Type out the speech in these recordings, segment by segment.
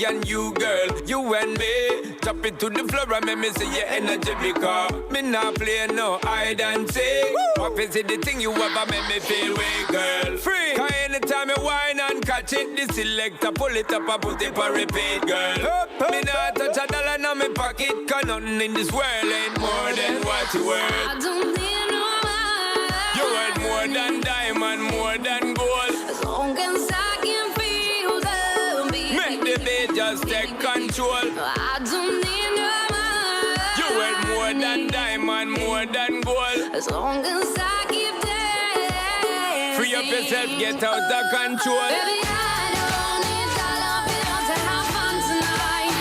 and you, girl. You and me. Chop it to the floor and make me see your energy because me not play no hide and seek. What is it the thing you ever make me feel way, girl? Free. Cause anytime you whine and catch it, the selector pull it up and put it for repeat, girl. Me not touch a dollar in my pocket, cause nothing in this world ain't more than what you worth. I don't need no man. You worth more than diamond, more than gold. As long as I can feel the beat. Make the beat just take control. I don't need no man. You worth more than diamond, more than gold. As long as I keep dancing. Free up yourself, get out of control. Baby, I don't need dollar bill to have fun tonight.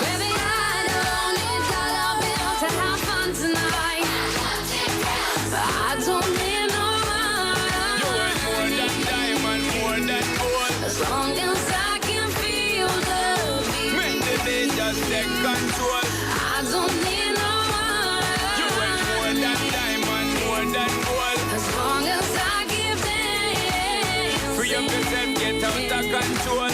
Baby, I don't need dollar bill to have fun tonight. I don't need no man. You worth more than diamond, more than gold. As long as I can feel the beat. Make the beat just take control. I don't need no man. You worth more than diamond, more than gold. As long as I keep dancing. Free up yourself, get out of control.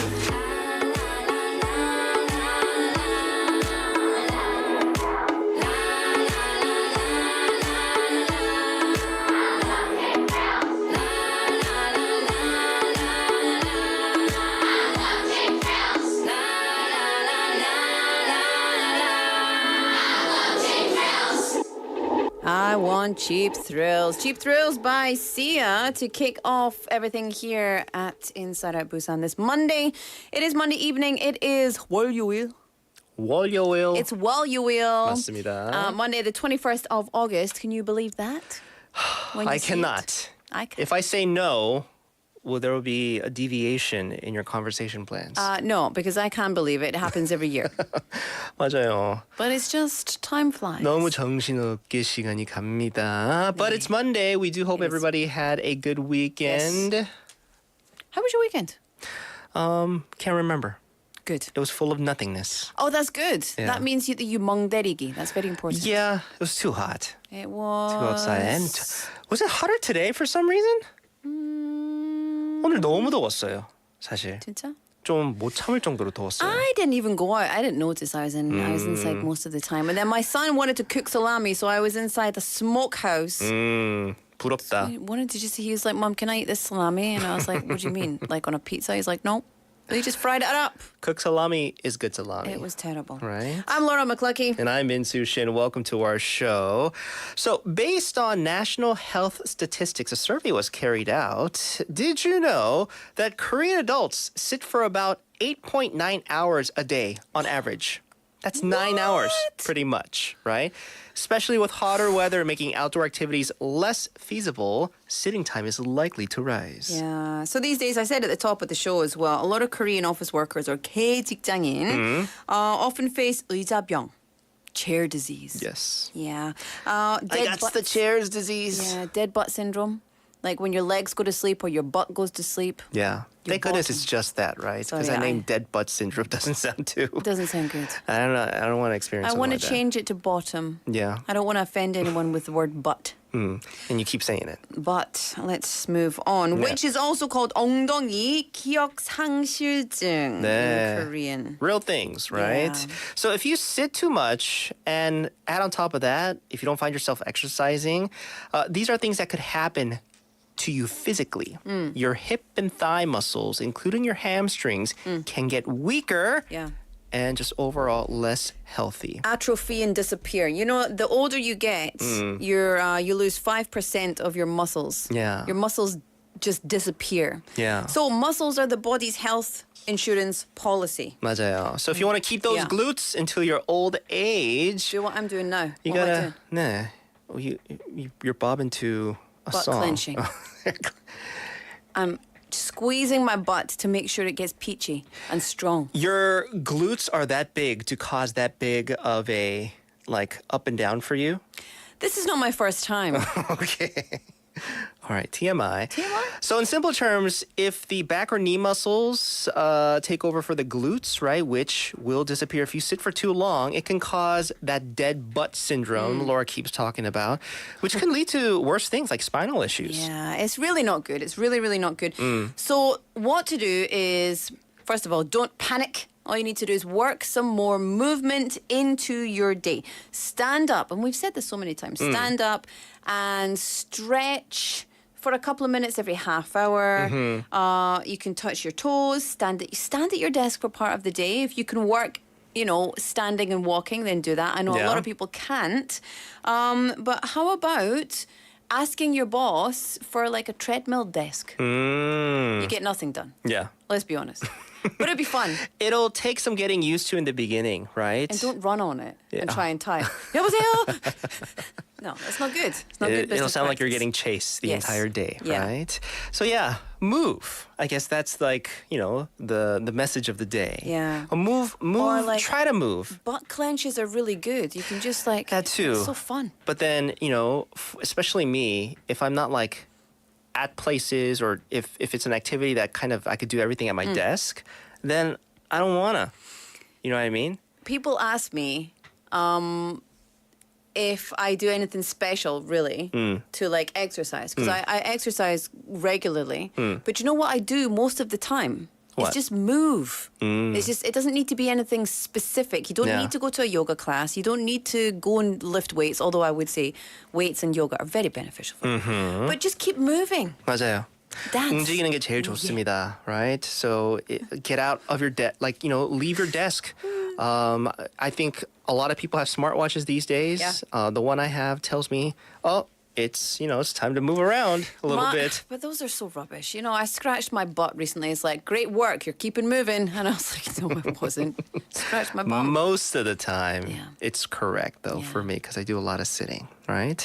I want cheap thrills. Cheap thrills by Sia to kick off everything here at Inside Out Busan this Monday. It is Monday evening. It is 월요일. 월요일. It's 월요일. 맞습니다. Monday the 21st of August. Can you believe that? When you I see cannot. it? I can. If I say no, well, there will be a deviation in your conversation plans. No, because I can't believe it. It happens every year. 맞아요. But it's just time flies. 너무 정신없게 시간이 갑니다. But it's Monday. We do hope everybody had a good weekend. How was your weekend? Can't remember. Good. It was full of nothingness. Oh, that's good. Yeah. That means you 멍때리기. That's very important. Yeah, it was too hot It was. to go outside. And was it hotter today for some reason? 오늘 너무 더웠어요, 사실. 진짜? 좀 못 참을 정도로 더웠어요. I didn't even go out. I didn't notice I was inside most of the time. And then my son wanted to cook salami, so I was inside the smokehouse. 부럽다. He wanted to just. He was like, "Mom, can I eat this salami?" And I was like, "What do you mean? Like on a pizza?" He's like, "No." They just fried it up. Cooked salami is good salami. It was terrible. Right? I'm Laura McCluckey. And I'm Min Soo Shin. Welcome to our show. So, based on national health statistics, a survey was carried out. Did you know that Korean adults sit for about 8.9 hours a day on average? That's 9 hours, pretty much, right? Especially with hotter weather making outdoor activities less feasible, sitting time is likely to rise. Yeah. So these days, I said at the top of the show as well, a lot of Korean office workers or K-직장인 often face 의자병, chair disease. Yes. Yeah. That's the chair's disease. Yeah, dead butt syndrome. Like when your legs go to sleep or your butt goes to sleep. Yeah. Your Thank goodness bottom. it's just that, right? Because Sorry, that name dead butt syndrome doesn't sound too. It doesn't sound good. I don't know. I don't want to experience I something want to like that. change it to bottom. Yeah. I don't want to offend anyone with the word butt. And you keep saying it. But let's move on, which is also called 엉덩이 기억상실증 네. in Korean. Real things, right? Yeah. So if you sit too much and add on top of that, if you don't find yourself exercising, these are things that could happen to you physically. Your hip and thigh muscles, including your hamstrings, can get weaker Yeah. and just overall less healthy. Atrophy and disappear. You know, the older you get, you lose 5% of your muscles. Yeah. Your muscles just disappear. Yeah. So muscles are the body's health insurance policy. 맞아요. So if you want to keep those Yeah. glutes until your old age, Do what I'm doing now. you What am I gotta doing? well, you're bobbing to a Butt song. clenching. I'm squeezing my butt to make sure it gets peachy and strong. Your glutes are that big to cause that big of a like up and down for you? This is not my first time. Okay. All right, TMI. TMI? So in simple terms, if the back or knee muscles take over for the glutes, right, which will disappear if you sit for too long, it can cause that dead butt syndrome Laura keeps talking about, which can lead to worse things like spinal issues. Yeah, it's really not good. It's really, really not good. So what to do is First of all, don't panic. All you need to do is work some more movement into your day. Stand up, and we've said this so many times. Stand up and stretch for a couple of minutes every half hour. You can touch your toes. Stand at your desk for part of the day. If you can work, standing and walking, then do that. I know a lot of people can't. But how about asking your boss for like a treadmill desk? You get nothing done. Yeah. Let's be honest. But it'd be fun. It'll take some getting used to in the beginning, right? And don't run on it and try and tie it. 여보세요? No, that's not good. It's not good business It'll sound like you're practice. getting chased the Yes. entire day, Yeah. right? So yeah, move. I guess that's like, the message of the day. Yeah. Move, Or like- try to move. Butt clenches are really good. You can just like... That too. It's so fun. But then, especially me, if I'm not like at places or if it's an activity that kind of I could do everything at my desk, then I don't wanna. You know what I mean? People ask me if I do anything special, really, to like exercise. Because I exercise regularly. But you know what I do most of the time? What? It's just move. It doesn't need to be anything specific. You don't Yeah. need to go to a yoga class. You don't need to go and lift weights, although I would say weights and yoga are very beneficial for you. But just keep moving. 맞아요. Dance. 움직이는 게 제일 좋습니다, right? So get out of your desk, leave your desk. I think a lot of people have smartwatches these days. Yeah. The one I have tells me, it's time to move around a little bit. But those are so rubbish. I scratched my butt recently. It's like, great work, you're keeping moving. And I was like, no, it wasn't. Scratched my butt. Most of the time, Yeah. it's correct, though, Yeah. for me, because I do a lot of sitting, right?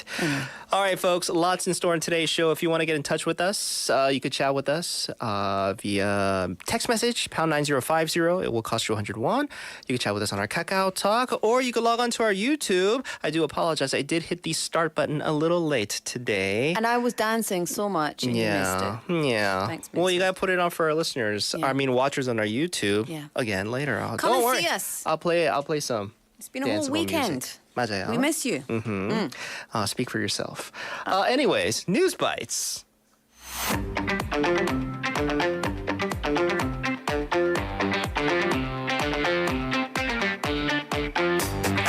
All right, folks, lots in store in today's show. If you want to get in touch with us, you could chat with us via text message, pound 9050. It will cost you 100 won. You can chat with us on our Kakao Talk, or you can log on to our YouTube. I do apologize. I did hit the start button a little late today. And I was dancing so much and you missed it. Yeah. Thanks, Well, you Mason. got to put it on for our listeners. Yeah. Watchers on our YouTube. Yeah. Again, later. Come Don't and worry. see us. I'll play some. It's been a danceable whole weekend. music. 맞아요. We miss you. Speak for yourself. Anyways, news bites.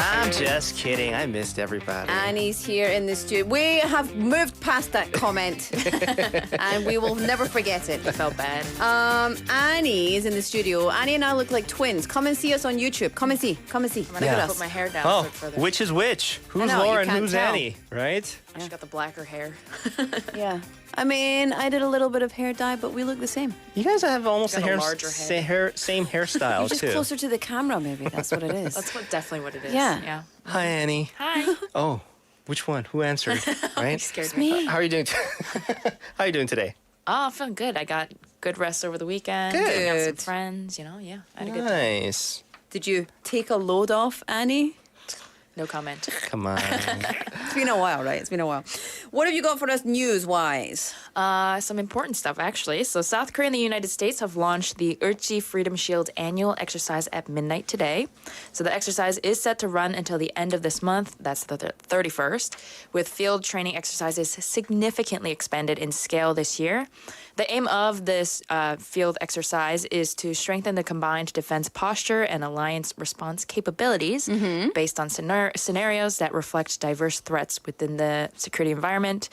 I'm just kidding. I missed everybody. Annie's here in the studio. We have moved past that comment and we will never forget it. I felt bad. Annie is in the studio. Annie and I look like twins. Come and see us on YouTube. Come and see. Come and see. I'm gonna put my hair down Oh, further. which is which? Who's know, you Lauren? can't Who's tell. Annie? Right? She got the blacker hair. Yeah. I mean, I did a little bit of hair dye, but we look the same. You guys have almost Got the a hair, larger head. same hairstyle You're just too. closer to the camera, maybe. That's what it is. That's definitely what it is. Yeah. Hi, Annie. Hi. Oh, which one? Who answered? Right? Scared me. How are you doing? How are you doing today? Oh, I'm feeling good. I got good rest over the weekend. Good. Hung out with some Good. friends. Yeah. I had a good time. Nice. Did you take a load off, Annie? No comment. Come on. It's been a while, right? It's been a while. What have you got for us news-wise? Some important stuff, actually. So South Korea and the United States have launched the Urji Freedom Shield annual exercise at midnight today. So the exercise is set to run until the end of this month. That's the 31st, with field training exercises significantly expanded in scale this year. The aim of this field exercise is to strengthen the combined defense posture and alliance response capabilities based on scenarios that reflect diverse threats within the security environment,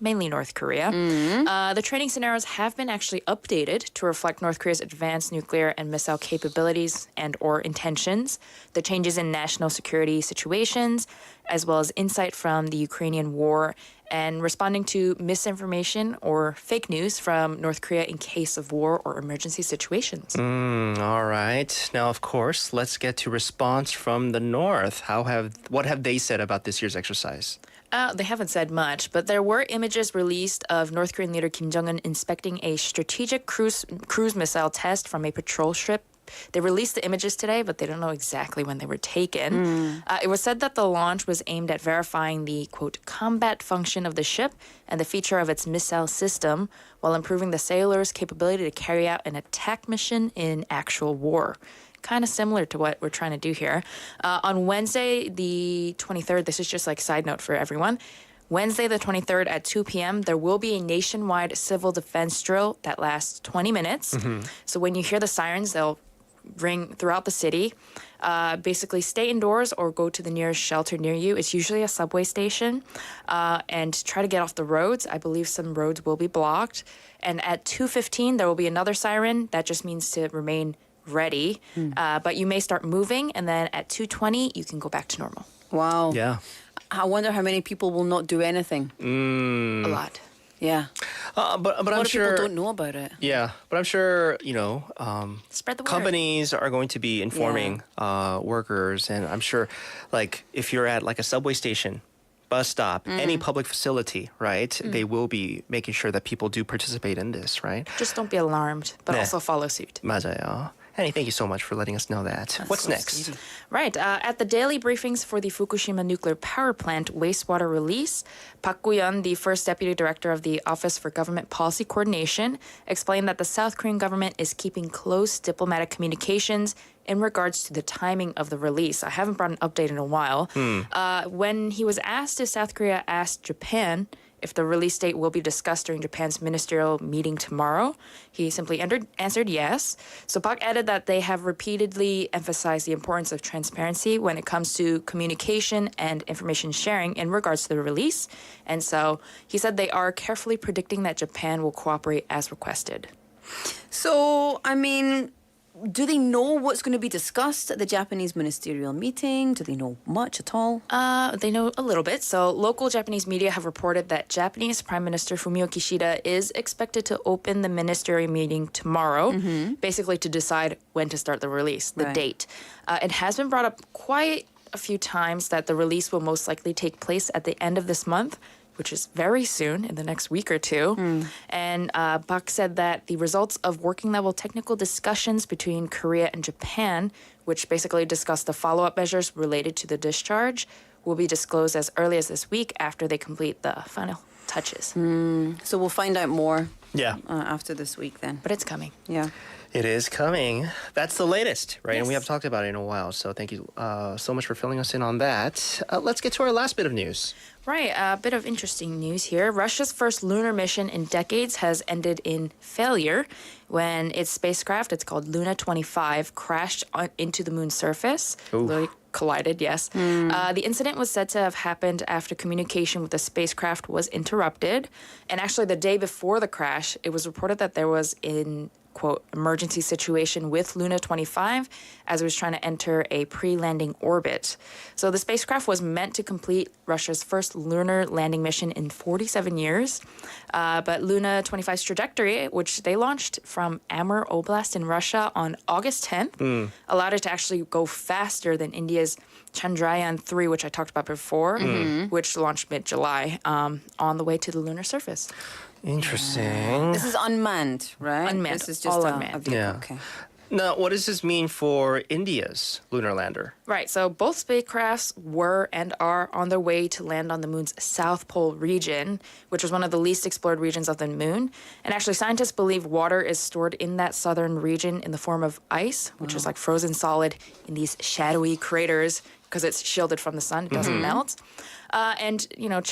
mainly North Korea. The training scenarios have been actually updated to reflect North Korea's advanced nuclear and missile capabilities and or intentions, the changes in national security situations, as well as insight from the Ukrainian war, and responding to misinformation or fake news from North Korea in case of war or emergency situations. All right. Now, of course, let's get to response from the North. What have they said about this year's exercise? They haven't said much, but there were images released of North Korean leader Kim Jong-un inspecting a strategic cruise missile test from a patrol ship. They released the images today, but they don't know exactly when they were taken. It was said that the launch was aimed at verifying the, quote, combat function of the ship and the feature of its missile system while improving the sailors' capability to carry out an attack mission in actual war. Kind of similar to what we're trying to do here. On Wednesday, the 23rd, this is just like side note for everyone, Wednesday, the 23rd at 2 p.m., there will be a nationwide civil defense drill that lasts 20 minutes. So when you hear the sirens, they'll ring throughout the city. Basically, stay indoors or go to the nearest shelter near you. It's usually a subway station. And try to get off the roads. I believe some roads will be blocked. And at 2:15, there will be another siren. That just means to remain ready. But you may start moving. And then at 2:20, you can go back to normal. Wow. Yeah. I wonder how many people will not do anything. A lot. Yeah. But A I'm lot of sure. people don't know about it. Yeah, but I'm sure Spread the word. companies are going to be informing workers, and I'm sure, like if you're at like a subway station, bus stop, any public facility, right? They will be making sure that people do participate in this, right? Just don't be alarmed, but 네. also follow suit. 맞아요. Annie, thank you so much for letting us know that. What's so next? sweet. Right. At the daily briefings for the Fukushima nuclear power plant wastewater release, Park Gu-yeon, the first deputy director of the Office for Government Policy Coordination, explained that the South Korean government is keeping close diplomatic communications in regards to the timing of the release. I haven't brought an update in a while. When he was asked if South Korea asked Japan if the release date will be discussed during Japan's ministerial meeting tomorrow, he simply answered yes. So Park added that they have repeatedly emphasized the importance of transparency when it comes to communication and information sharing in regards to the release. And so he said they are carefully predicting that Japan will cooperate as requested. So, I mean, do they know what's going to be discussed at the Japanese ministerial meeting? Do they know much at all? They know a little bit. So local Japanese media have reported that Japanese Prime Minister Fumio Kishida is expected to open the ministerial meeting tomorrow, basically to decide when to start the release, the Right. date. It has been brought up quite a few times that the release will most likely take place at the end of this month, which is very soon, in the next week or two. And Park said that the results of working level technical discussions between Korea and Japan, which basically discuss the follow-up measures related to the discharge, will be disclosed as early as this week after they complete the final touches. So we'll find out more Yeah, after this week then. But it's coming. Yeah. it is coming. That's the latest, right? And we Yes. haven't talked about it in a while, so thank you so much for filling us in on that. Let's get to our last bit of news. Right, a bit of interesting news here. Russia's first lunar mission in decades has ended in failure when its spacecraft, it's called Luna 25, crashed into the moon's surface. Literally collided, yes. The incident was said to have happened after communication with the spacecraft was interrupted. And actually, the day before the crash, it was reported that there was an quote, emergency situation with Luna 25 as it was trying to enter a pre-landing orbit. So the spacecraft was meant to complete Russia's first lunar landing mission in 47 years. But Luna 25's trajectory, which they launched from Amur Oblast in Russia on August 10th, allowed it to actually go faster than India's Chandrayaan-3, which I talked about before, which launched mid-July on the way to the lunar surface. Interesting. This is unmanned, right? Unmanned, This is just all a unmanned. vehicle. Yeah. Okay. Now, what does this mean for India's lunar lander? Right, so both spacecrafts were and are on their way to land on the moon's South Pole region, which is one of the least explored regions of the moon. And actually, scientists believe water is stored in that southern region in the form of ice, which is like frozen solid in these shadowy craters because it's shielded from the sun, it doesn't melt. And, you know,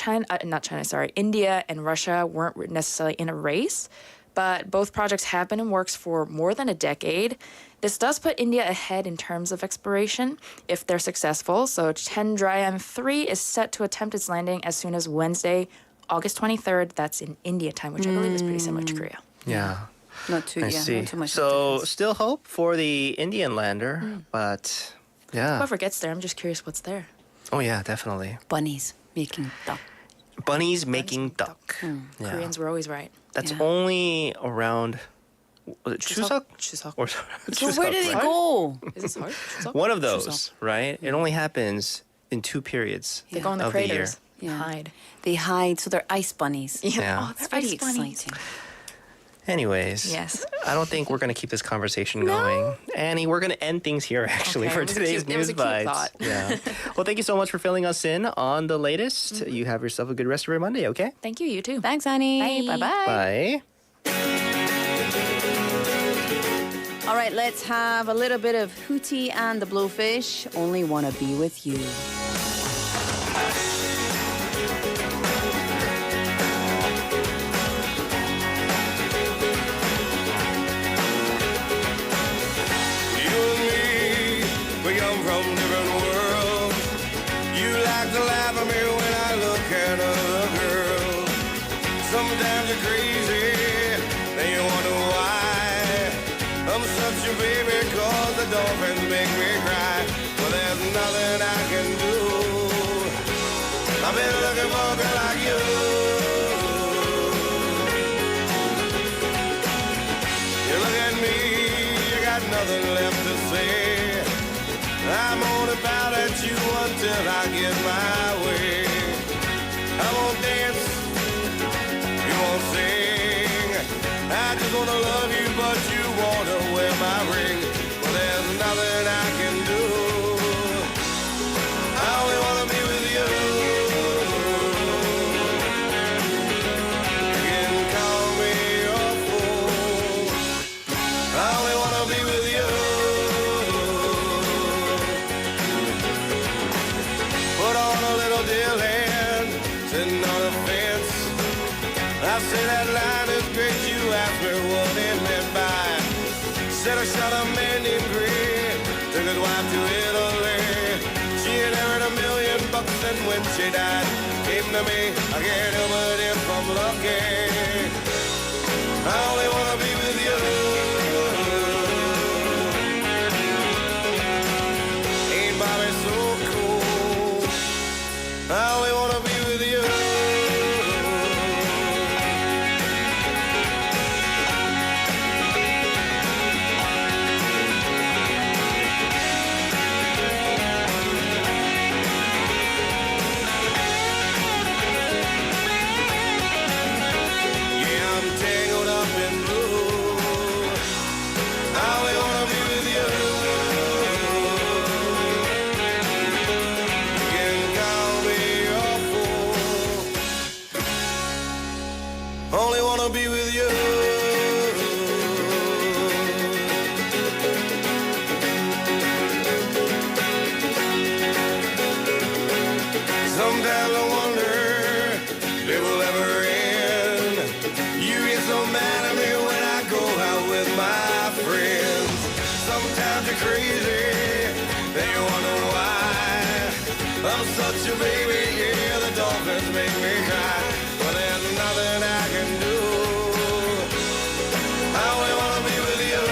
India and Russia weren't necessarily in a race, but both projects have been in works for more than a decade. This does put India ahead in terms of exploration if they're successful. So Chandrayaan-3 is set to attempt its landing as soon as Wednesday, August 23rd. That's in India time, which I believe is pretty similar to Korea. Yeah. Not too, I yeah, see. not too much. So difference. still hope for the Indian lander, but yeah. Whoever gets there, I'm just curious what's there. Oh yeah, definitely. Bunnies making duck. Bunnies making duck. Yeah. Koreans were always right. That's Yeah. only around was it Chuseok? Chuseok. Or So Chuseok, where did it right? go? Is this hard? Chuseok? One of those, right? It only happens in 2 periods They go in the of the year. craters. Yeah. Hide. They hide, so they're ice bunnies. Yeah. Oh, It's they're very ice bunnies. exciting. Anyways, Yes. I don't think we're going to keep this conversation going. Annie, we're going to end things here actually Okay, for it was a today's cute- it was News a cute Bites. thought. Yeah. Well, thank you so much for filling us in on the latest. You have yourself a good rest of your Monday, okay? Thank you, you too. Thanks, Annie. Bye. Bye-bye. Bye. All right, let's have a little bit of Hootie and the Blowfish. Only wanna be with you. Sometimes you're crazy, then you wonder why. I'm such a baby, cause the dolphins make me cry. Well, there's nothing I can do. I've been looking for a girl like you. You look at me, you got nothing left to say. I'm only bound at you until I get my way. I won't dance, you won't sing. I just wanna love you, but you wanna wear my ring. Well, there's nothing I can do. I only wanna be with you. You can call me a fool. I only wanna be with you. Put on a little deal hand, sitting on a fence. I say that line is great, you asked me what it meant by. Said I shot a man named Gray, took his wife to Italy. She inherited $1 million, and when she died, came to me. I can't help it if I'm lucky. I only wanna be with you. Ain't Bobby so cool? I only wanna be with you. Yeah, I'm tangled up in blue. I only wanna be with you. You can call me a fool. Only wanna be with you. Sometimes I wonder if it will ever end. You get so mad at me when I go out with my friends. Sometimes you're crazy, then you wonder why. I'm such a baby, yeah, the dolphins make me cry. But there's nothing I can do. I only wanna be with you.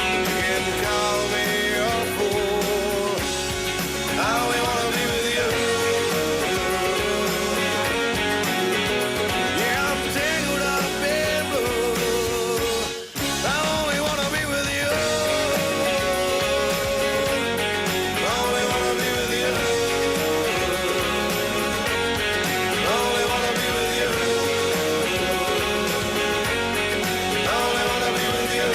You can call me a fool. I only wanna be with you. Yeah, I'm tangled up in blue. I only wanna be with you. I only wanna be with you. I only wanna be with you. I only wanna be with you.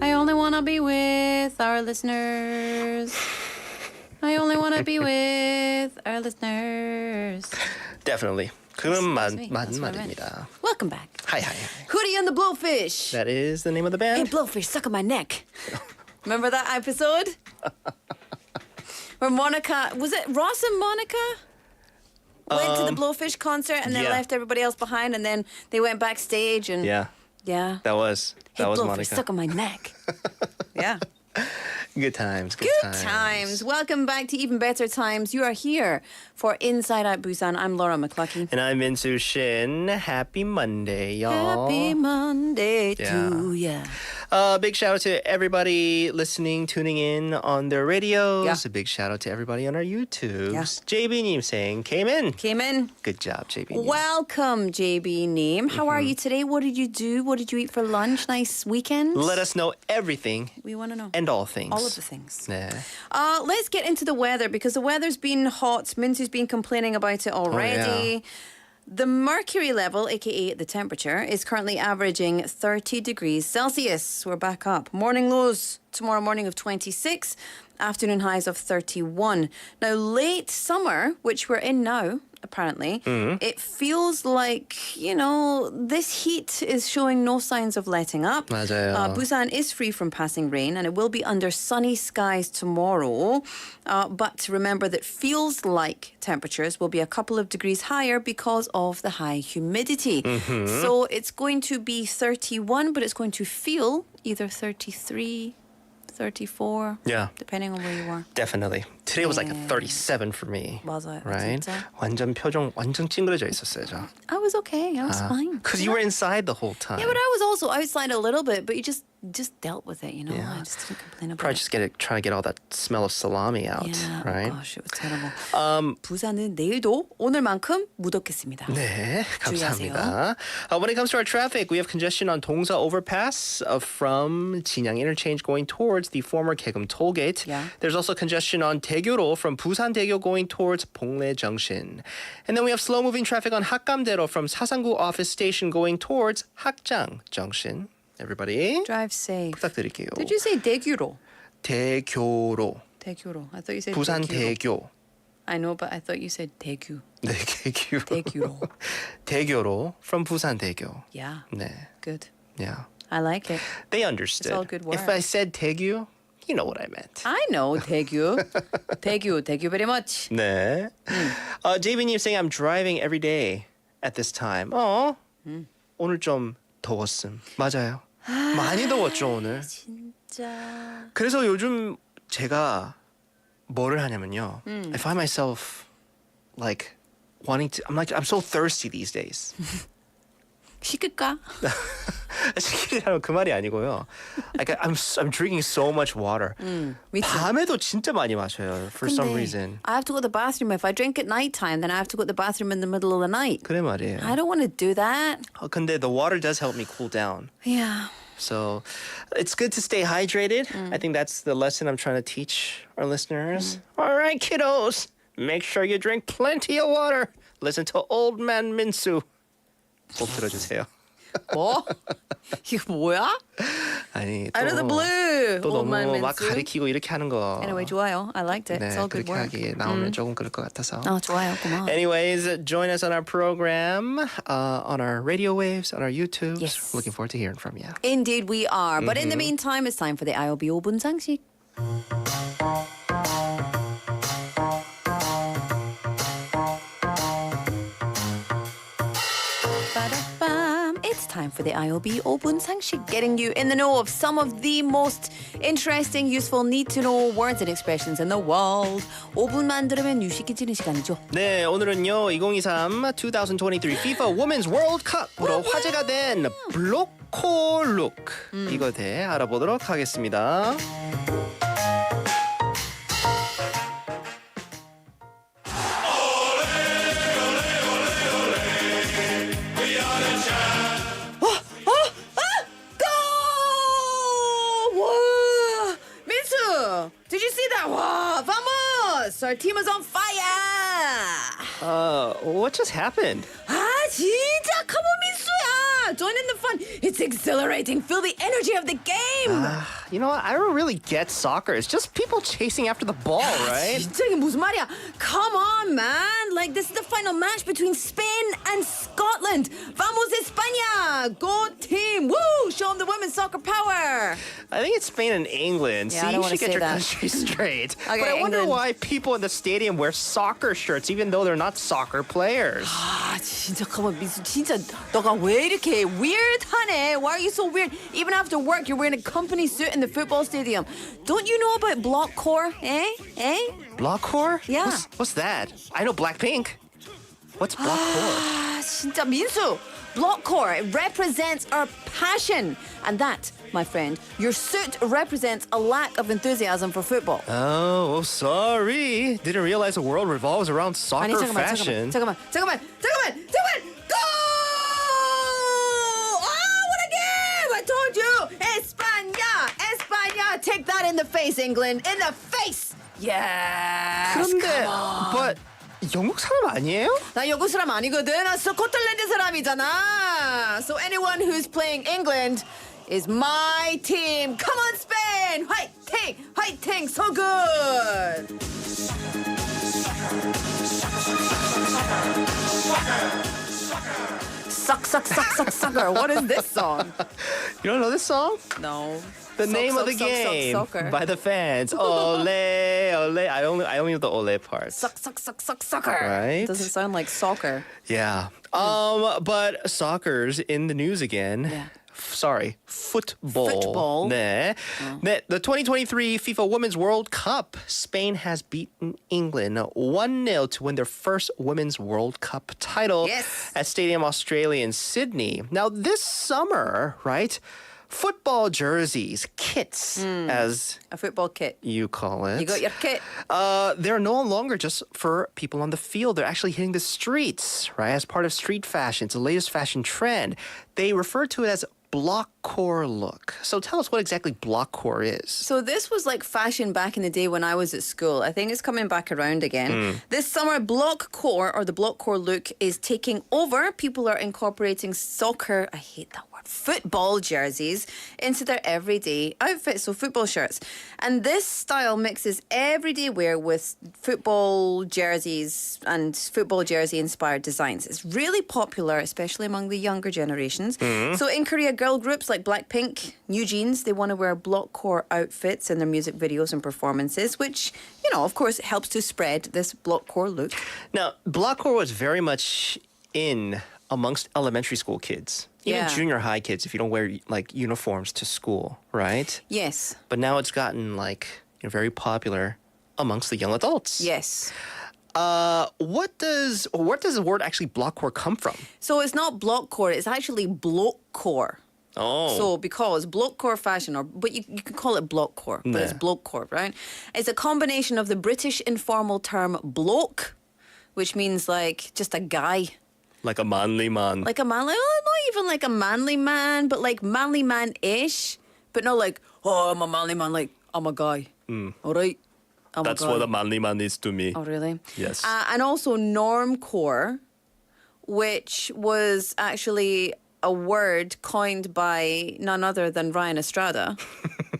I only want to be with our listeners. I only want to be with our listeners. Definitely. 그런 That's me. That's what I meant. 말입니다. Welcome back. Hi. Hootie and the Blowfish. That is the name of the Hey, band? Blowfish, suck on my neck. Remember that episode? Where Monica, was it Ross and Monica? Went to the Blowfish concert and then yeah. left everybody else behind, and then they went backstage and Yeah, yeah. that was Hey, Blowfish, Monica. suck on my neck. Yeah. Good times. Good times. Welcome back to Even Better Times. You are here for Inside Out Busan. I'm Laura McCluckey. And I'm Minsu Shin. Happy Monday, y'all. Happy Monday Yeah. to ya. Big shout out to everybody listening, tuning in on their radios. Yeah. A big shout out to everybody on our YouTubes. Yeah. JB saying, came in. Came in. Good job, JB. Welcome, JB Neem. How are you today? What did you do? What did you eat for lunch? Nice weekend? Let us know everything We want to know. and all things. All of the things. Yeah. Let's get into the weather because the weather's been hot. Minsu's been complaining about it already. The mercury level, aka the temperature, is currently averaging 30 degrees Celsius. We're back up. Morning lows tomorrow morning of 26, afternoon highs of 31. Now, late summer, which we're in now, apparently. It feels like, this heat is showing no signs of letting up. 맞아요. Busan is free from passing rain and it will be under sunny skies tomorrow. But remember that feels like temperatures will be a couple of degrees higher because of the high humidity. So it's going to be 31, but it's going to feel either 33, 34, Yeah. depending on where you are. Definitely. Today was like a 37 for me. 맞아요, Right? 진짜. 완전 표정 완전 찡그려져 있었어요, 저. I was okay. I was fine. Because you were inside the whole time. Yeah, but I was also outside a little bit, but you just dealt with it, Yeah. I just didn't complain about Probably it. just trying to get all that smell of salami out, Yeah, right? oh gosh, it was terrible. 부산은 내일도 오늘만큼 무덥겠습니다. 네, 주의하세요. 감사합니다. When it comes to our traffic, we have congestion on 동사 overpass from 진양 interchange going towards the former 개금 tollgate. Yeah. There's also congestion on 대교로 from 부산대교 going towards 봉래 junction. And then we have slow-moving traffic on 학감대로 from 사상구 office station going towards 학장 junction. Everybody, Drive safe. 부탁드릴게요. Did you say 대교로? 대교로, 대교로. I thought you said 부산 대교로. 대교. I know, but I thought you said 대교. 네, 대교. 대교로. 대교로 from 부산대교. Yeah, 네, good. yeah. I like it. They understood. It's all good If work. I said 대교, you know what I meant. I know 대교. 대교. Thank you very much. 네. JB님 saying I'm driving every day at this time. 오늘 좀 더웠음. 맞아요. 많이 더웠죠 오늘. 진짜. 그래서 요즘 제가 뭐를 하냐면요. I find myself like wanting to. I'm so thirsty these days. 식을까? 시키라는 그 말이 아니고요. Like I'm drinking so much water. me too. 밤에도 진짜 많이 마셔요. For some 근데 reason. I have to go to the bathroom. If I drink at night time, then I have to go to the bathroom in the middle of the night. 그래 말이에요. I don't want to do that. 근데 the water does help me cool down. Yeah. So it's good to stay hydrated. I think that's the lesson I'm trying to teach our listeners. All right, kiddos. Make sure you drink plenty of water. Listen to Old Man Minsu. 꼭 들어주세요. 뭐? 이거 뭐야? 아니 Out of the blue. 또 Old Man 너무 막 Minsu. 가리키고 이렇게 하는 거. Anyway, 좋아요. I liked it. It's 네, all good 그렇게 work. 하기에 나오면 조금 그럴 것 같아서. 좋아요. 고마워. Anyways, join us on our program, on our radio waves, on our YouTube. Yes. Looking forward to hearing from you. Indeed we are. But in the meantime, it's time for the IOB 5분 상식. Ba-da-bam. It's time for the IOB 5분 상식, getting you in the know of some of the most interesting, useful, need-to-know words and expressions in the world. 5분만 들으면 유식해지는 시간이죠. 네, 오늘은요 2023 2023 FIFA Women's World Cup으로 화제가 된 블록코어 룩 이거 대해 알아보도록 하겠습니다. Whoa! Minsu, did you see that? Wow, vamos! Our team is on fire! What just happened? 진짜! Come on, 민수야! Join in the fun. It's exhilarating. Feel the energy of the game. You know what? I don't really get soccer. It's just people chasing after the ball, right? 진짜 이게 무슨 말이야? Come on, man! Like this is the final match between Spain and Scotland. Vamos España! Go team! Woo! Show them the women's soccer power. I think it's Spain and England. Yeah, See, I you don't wanna should get say your that. country straight. Okay, but I wonder England. why people in the stadium wear soccer shirts even though they're not soccer players. 진짜 가만 민수 진짜 너가 왜 이렇게 weird하네? Why are you so weird? Even after work, you're wearing a company suit in the football stadium. Don't you know about Blockcore? Eh? Blockcore? Yeah. What's that? I know Blackpink. What's Blockcore? 진짜 민수. Blockcore, it represents our passion. And that, my friend, your suit represents a lack of enthusiasm for football. Oh, sorry. Didn't realize the world revolves around soccer fashion. 잠깐만. Go! Oh, what a game! I told you! España! Take that in the face, England. In the face! Yes! 그런데, but 영국 사람 아니에요? 나 영국 사람 아니거든. 나 스코틀랜드 사람이잖아. So anyone who's playing England is my team. Come on, Spain! 화이팅! So good! Suck, suck, suck, suck, sucker. What is this song? You don't know this song? No. The Suck, name of suck, the suck, suck, game soccer. by the fans. Ole, ole. I only know the ole part. Suck, suck, suck, suck, sucker. Right? Doesn't sound like soccer. Yeah. But soccer's in the news again. Yeah. Sorry, football. Football. 네. 네, the 2023 FIFA Women's World Cup. Spain has beaten England 1-0 to win their first Women's World Cup title Yes. at Stadium Australia in Sydney. Now, this summer, right, football jerseys, kits, as A football kit. you call it. You got your kit. They're no longer just for people on the field. They're actually hitting the streets, right? As part of street fashion. It's the latest fashion trend. They refer to it as Blockcore look. So tell us what exactly Blockcore is. So this was like fashion back in the day when I was at school. I think it's coming back around again. This summer, Blockcore or the Blockcore look is taking over. People are incorporating soccer, I hate that word, football jerseys into their everyday outfits, so football shirts. And this style mixes everyday wear with football jerseys and football jersey inspired designs. It's really popular, especially among the younger generations. So in Korea, girl groups like Blackpink, New Jeans, they want to wear Blockcore outfits in their music videos and performances, which, you know, of course, helps to spread this Blockcore look. Now, Blockcore was very much in amongst elementary school kids. Even Yeah. junior high kids if you don't wear like uniforms to school, right? Yes, But now it's gotten like very popular amongst the young adults. yes. Where does the word actually Blockcore come from? So it's not Blockcore, it's actually Blockcore. Oh. So because Blockcore fashion, but you can call it Blockcore, but it's 네. Blockcore, right? It's a combination of the British informal term bloke, which means like just a guy. Like a manly man. Like a manly, not even like a manly man, but like manly man-ish. But not like, oh, I'm a manly man, like, I'm a guy. All right? I'm That's a guy. what a manly man is to me. Oh, really? Yes. And also normcore, which was actually a word coined by none other than Ryan Estrada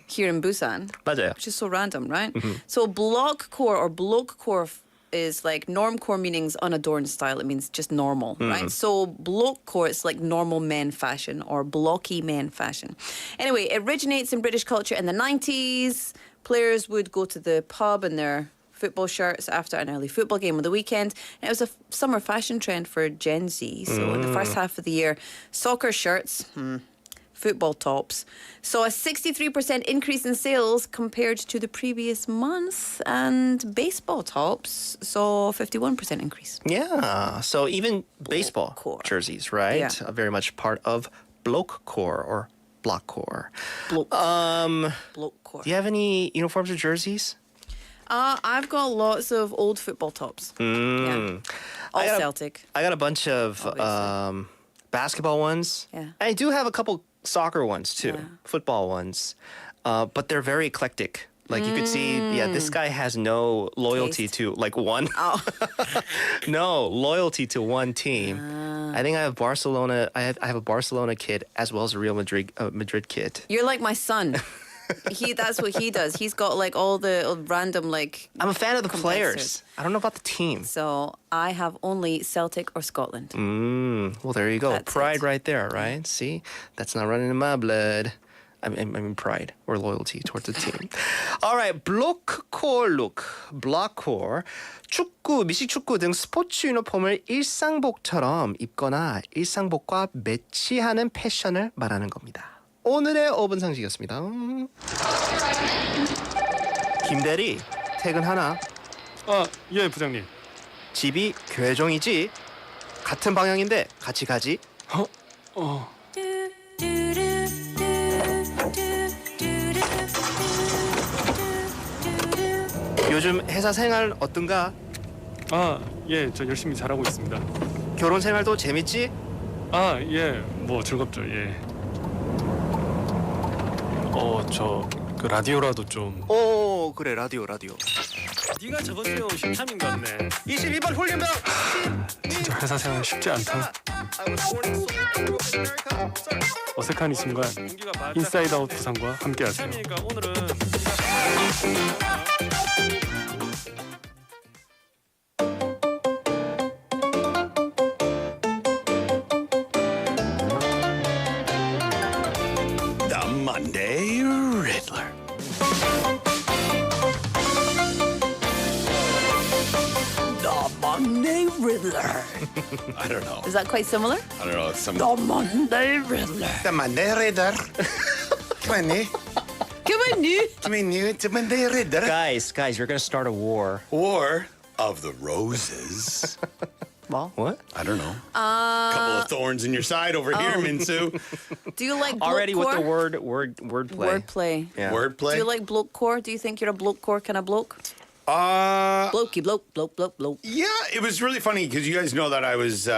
here in Busan, 맞아요. which is so random, right? So blockcore or blokecore is like normcore meanings unadorned style. It means just normal, right? So blokecore is like normal men fashion or blocky men fashion. Anyway, it originates in British culture in the 90s. Players would go to the pub in their football shirts after an early football game on the weekend. And it was a summer fashion trend for Gen Z. So in the first half of the year, soccer shirts, football tops, saw a 63% increase in sales compared to the previous month, and baseball tops saw a 51% increase. Yeah. So even baseball Blockcore. jerseys, right? Yeah. Are very much part of Blockcore or Blockcore. Blockcore. Do you have any uniforms or jerseys? I've got lots of old football tops. Yeah. All I got a- Celtic. I got a bunch of Obviously. basketball ones. Yeah. I do have a couple soccer ones too, Yeah. football ones. But they're very eclectic. Like you could see, yeah, this guy has no loyalty Taste. to like one. Oh. No loyalty to one team. I think I have Barcelona. I have a Barcelona kid as well as a Real Madrid kid. You're like my son. That's what he does. He's got like all the random like. I'm a fan of the competitors. players. I don't know about the team. So I have only Celtic or Scotland. Well, there you go. That's Pride it. right there, right? See, that's not running in my blood. I mean pride or loyalty towards the team. All right, Blockcore look. Blockcore. 축구, 미식축구 등 스포츠 유니폼을 일상복처럼 입거나 일상복과 매치하는 패션을 말하는 겁니다. 오늘의 5분 상식이었습니다. 김대리, 퇴근하나? 예, 부장님. 집이 교회종이지? 같은 방향인데 같이 가지? 요즘 회사 생활 어떤가? 예, 저 열심히 잘하고 있습니다. 결혼 생활도 재밌지? 예, 뭐 즐겁죠, 예. 저 그 라디오라도 좀. 오, 그래, 라디오. 네가 저번 주에 온 신참인 것 같네. 22번 홀림병! 진짜 회사 생활 쉽지 않다. 어색한 이 순간 인사이드 아웃 부산과 함께하세요. 오늘은 Monday Riddler. The Monday Riddler. I don't know. Is that quite similar? I don't know. It's some The Monday Riddler. The Monday Riddler. Come on, new. Come on, new. Come on, new. It's a Monday Riddler. Guys, you're gonna start a war. War of the Roses. Well, What? I don't know. Couple of thorns in your side over here, Minsu. do you like Already with the Blockcore? wordplay. Wordplay. Yeah. Wordplay. Do you like Blockcore? Do you think you're a Blockcore kind of bloke? Blokey, bloke. Yeah, it was really funny because you guys know that I was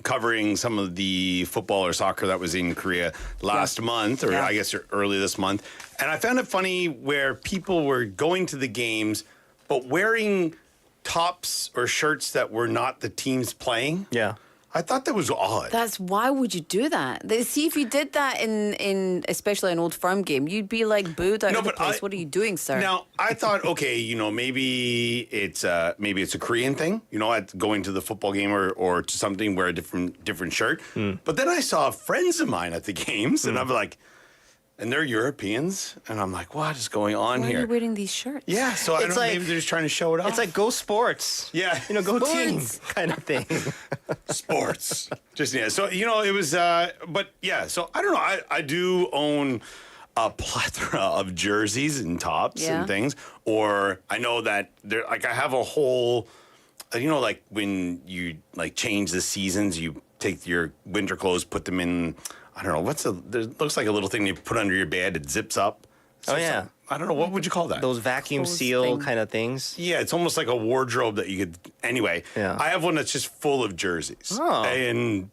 covering some of the football or soccer that was in Korea last month, or Yeah. I guess early this month. And I found it funny where people were going to the games, but wearing tops or shirts that were not the teams playing. Yeah. I thought that was odd. Why would you do that? See, if you did that in especially an Old Firm game, you'd be like booed out of the place. What are you doing, sir? Now, I thought, okay, maybe it's a Korean thing, at going to the football game or to something, wear a different shirt. But then I saw friends of mine at the games, and I'm like, and they're Europeans, and I'm like, what is going on Why are here? you wearing these shirts? Yeah, so I It's don't know, like- maybe they're just trying to show it off. It's like go sports. Yeah. Go team Sports. kind of thing. sports. Just yeah. So it was. But yeah. So I don't know. I do own a plethora of jerseys and tops Yeah. and things. Or I know that there. Like I have a whole. Like when you change the seasons, you take your winter clothes, put them in. I don't know. There looks like a little thing you put under your bed. It zips up. Oh, yeah. I don't know. What would you call that? Those vacuum Clothes seal thing. kind of things. Yeah, it's almost like a wardrobe that you could. Anyway, Yeah. I have one that's just full of jerseys. Oh. And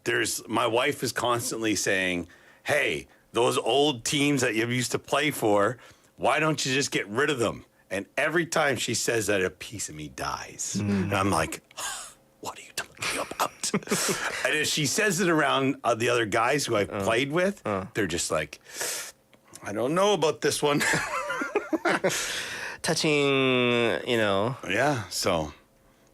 my wife is constantly saying, hey, those old teams that you used to play for, why don't you just get rid of them? And every time she says that, a piece of me dies. And I'm like, what are you talking about? And as she says it around the other guys who I've played with, they're just like, I don't know about this one. Touching, Yeah, so.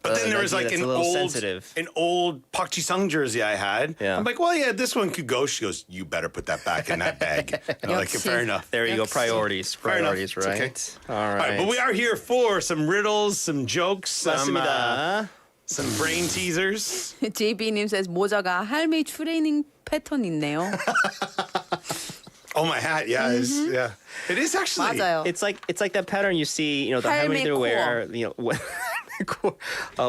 But then there was like that's an a little old, sensitive. an old Park Ji-sung jersey I had. Yeah. I'm like, well, yeah, this one could go. She goes, you better put that back in that bag. And I'm like, Yep. fair enough. There you go. Priorities. Fair enough. Priorities, It's right? okay. All All right. right, but we are here for some riddles, some jokes, 맞습니다. some brain teasers. JB님 says 모자가 할매 트레이닝 패턴 있네요. Oh, my hat, yeah, yeah. It is actually. 맞아요. It's like that pattern you see, the 할매 할머니 they wear,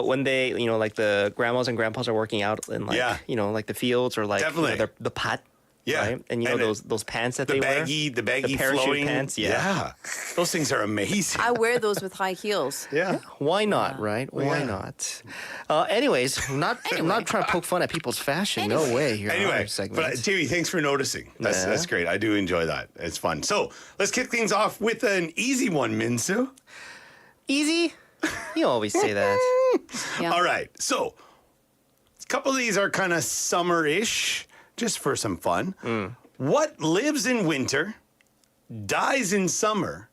when they, like the grandmas and grandpas are working out in like, Yeah. like the fields or like Definitely. the pot. Yeah. Right? And And those pants that The they baggy, wear. the parachute flowing pants. Yeah. Those things are amazing. I wear those with high heels. Yeah. Why not, right? Why yeah. not? Anyways, I'm not trying to poke fun at people's fashion. No way. Here on Anyway, our segment. but Jamie, thanks for noticing. That's great. I do enjoy that. It's fun. So let's kick things off with an easy one, Minsu. Easy? You always say that. Yeah. All right. So a couple of these are kind of summer-ish, just for some fun. What lives in winter, dies in summer,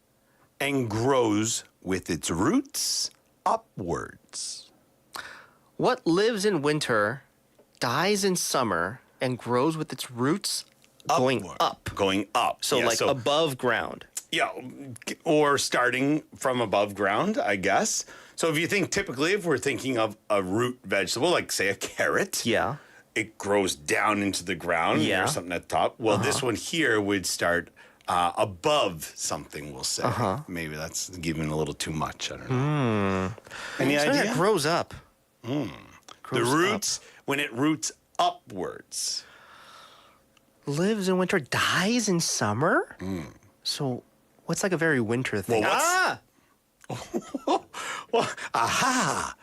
and grows with its roots upwards? What lives in winter, dies in summer, and grows with its roots going Upward. up? Going up. So Yeah, like above ground. Yeah, or starting from above ground, I guess. So if you think typically, if we're thinking of a root vegetable, like say a carrot, Yeah. it grows down into the ground Yeah. or something at the top. Well, this one here would start above something, we'll say. Maybe that's giving a little too much. I don't know. Any Something idea? that grows up. The Grows up. roots, when it roots upwards. Lives in winter, dies in summer? So what's like a very winter thing? Well, what's- Ah! Well, aha!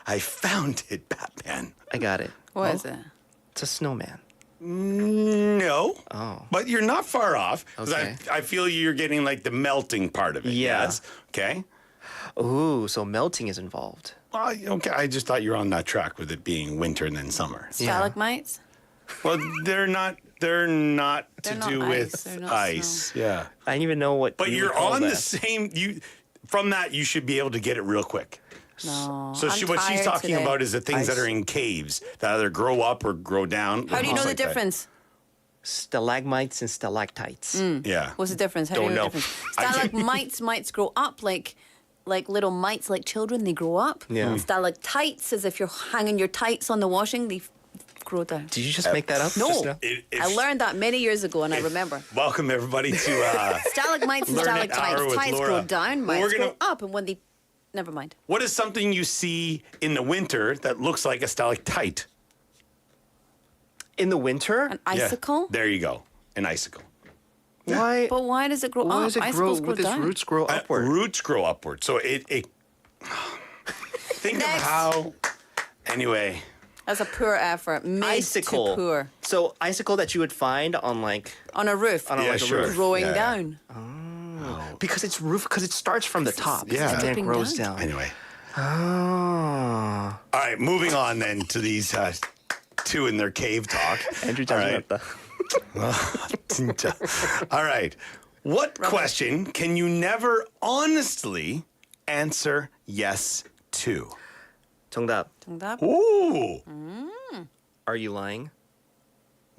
I found it, Batman. I got it. What is it? It's a snowman. No. Oh. But you're not far off. 'Cause Okay. I feel you're getting like the melting part of it. Yeah. Yes. Okay. Ooh, so melting is involved. Okay. I just thought you were on that track with it being winter and then summer. Stalagmites? Well, they're not. They're not to They're not do ice, with they're not ice. Yeah. I didn't even know what. But you you're would call on the that. same. From that you should be able to get it real quick. No. So I'm what she's tired talking today. about is the things that Ice. are in caves that either grow up or grow down. How do you know the Like that. difference? Stalagmites and stalactites. Yeah. What's the difference? How do Don't you know know. the difference? Stalagmites, mites grow up like little mites, like children. They grow up. Yeah. Stalactites, as if you're hanging your tights on the washing, they grow down. Did you just make that up? No. just now? I learned that many years ago, and I remember. Welcome everybody to Stalagmites and Learn It Hour stalactites. with Tights Laura. grow down, Well, mites we're gonna- grow up, and when they... Never mind. what is something you see in the winter that looks like a stalactite? In the winter? An Yeah. icicle? There you go. An icicle. Why? But why does it grow Why up? does it grow? Icicles With its down. roots grow upward? Roots grow upward. So it think of Next. how. Anyway, That's a poor effort. Mid Icicle. to poor. So icicle that you would find on like On a roof. on Yeah, like a sure. roof. Growing Yeah. down. Because it's roof because it starts from the top it's and then it dipping grows down. down. anyway. Oh. All right, moving on then to these two in their cave talk. Andrew All right. 잘생겼다. 진짜. All right. What question can you never honestly answer yes to? 정답. 정답? Ooh. Are you lying?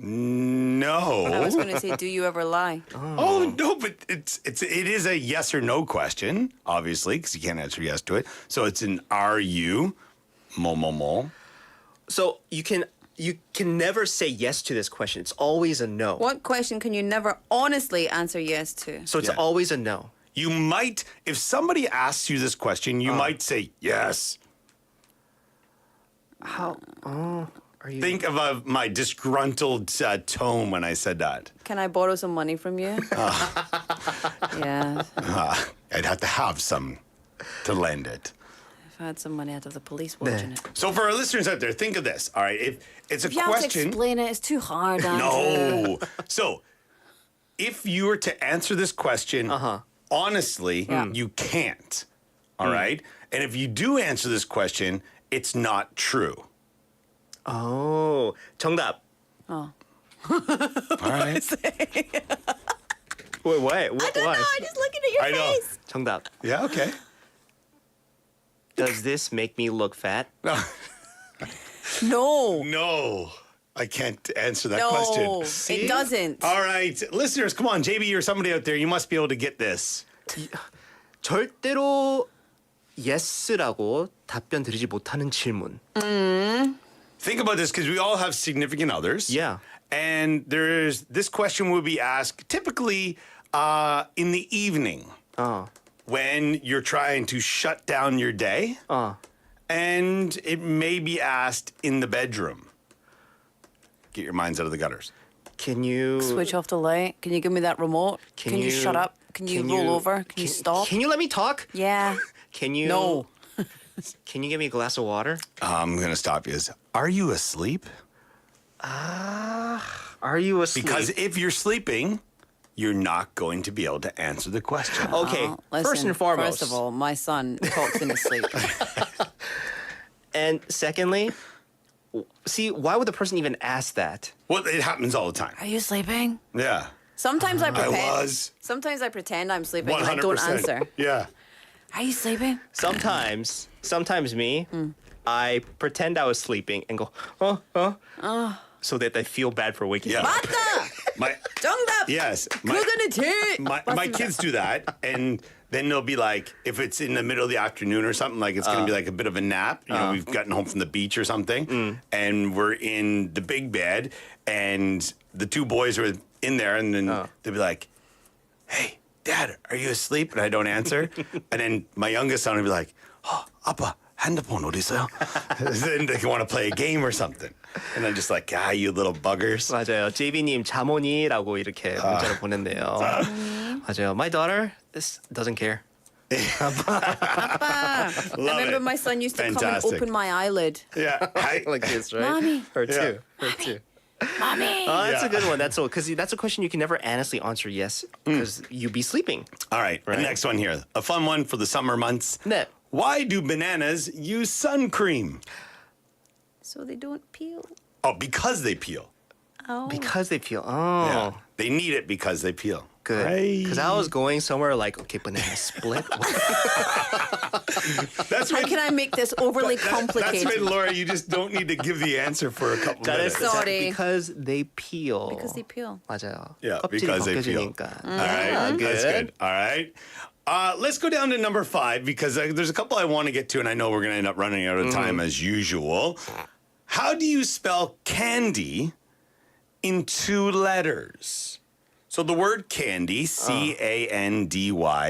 I No. was going to say, do you ever lie? Oh no, but it is a yes or no question, obviously, because you can't answer yes to it. So it's an are you mo. So you can never say yes to this question. It's always a no. What question can you never honestly answer yes to? So it's Yeah. always a no. You might, if somebody asks you this question, you might say yes. How? Oh, are you? Think of my disgruntled tone when I said that. Can I borrow some money from you? Yeah. I'd have to have some to lend it. I've had some money out of the police watching it. So for our listeners out there, think of this. All right, if it's a If you have to question. explain it, it's too hard, Andrew. No. So, if you were to answer this question honestly, you can't. All right? And if you do answer this question, it's not true. Oh, 정답. All right? Wait, why? I don't know. I'm just looking at your I know. face. 정답. Yeah, okay. Does this make me look fat? No. No, I can't answer that No, question. it doesn't. All right, listeners, come on, JB or somebody out there, you must be able to get this. 절대로 yes라고 답변 드리지 못하는 질문. Think about this because we all have significant others. Yeah. And this question will be asked typically in the evening when you're trying to shut down your day. And it may be asked in the bedroom. Get your minds out of the gutters. Can you Switch off the light. Can you give me that remote? Can you shut up? Can you roll over? Can you stop? Can you let me talk? Yeah. Can you? No. Can you give me a glass of water? I'm going to stop you. Are you asleep? Are you asleep? Because if you're sleeping, you're not going to be able to answer the question. okay, Listen, first and foremost. First of all, my son talks in his sleep. And secondly, see, why would the person even ask that? Well, it happens all the time. Are you sleeping? Yeah. Sometimes I pretend. was. Sometimes I pretend I'm sleeping and I 100%. don't answer. Yeah. Are you sleeping? Sometimes me, I pretend I was sleeping and go, so that I feel bad for waking Yeah. up. 맞다. My, 정답. yes. 그거는 제. My kids do that, and then they'll be like, if it's in the middle of the afternoon or something, like it's going to be like a bit of a nap. You know, we've gotten home from the beach or something, and we're in the big bed, and the two boys are in there, and then they'll be like, "Hey, Dad, are you asleep?" And I don't answer, and then my youngest son will be like, "Oh, 아빠, 핸드폰 어디 있어요?" Then they want to play a game or something, and I'm just like, "Ah, you little buggers." 맞아요. JB님 잠오니라고 이렇게 문자를 보냈네요. 맞아요. My daughter doesn't care. I remember it. my son used to come and Fantastic. open my eyelid. Yeah. Like this, right? Mommy. Her Yeah. too. Her too. Mommy. Oh, that's Yeah. a good one. That's because that's a question you can never honestly answer yes because you'd be sleeping. All right, the next one here. A fun one for the summer months. 네. Why do bananas use sun cream? So they don't peel. Oh, because they peel. Oh. Because they feel. Oh. Yeah. They need it because they peel. Good. Right. Because I was going somewhere like, okay, banana split. That's How when, can I make this overly that's complicated? when, Laura, you just don't need to give the answer for a couple That is minutes. Sorry. because they peel. Because they peel. 맞아요. Yeah, 껍질이 because they peel. 벗겨지니까. All right, that's good. All right. Let's go down to number 5 because there's a couple I want to get to, and I know we're going to end up running out of time as usual. How do you spell candy in 2 letters? So the word candy, C-A-N-D-Y,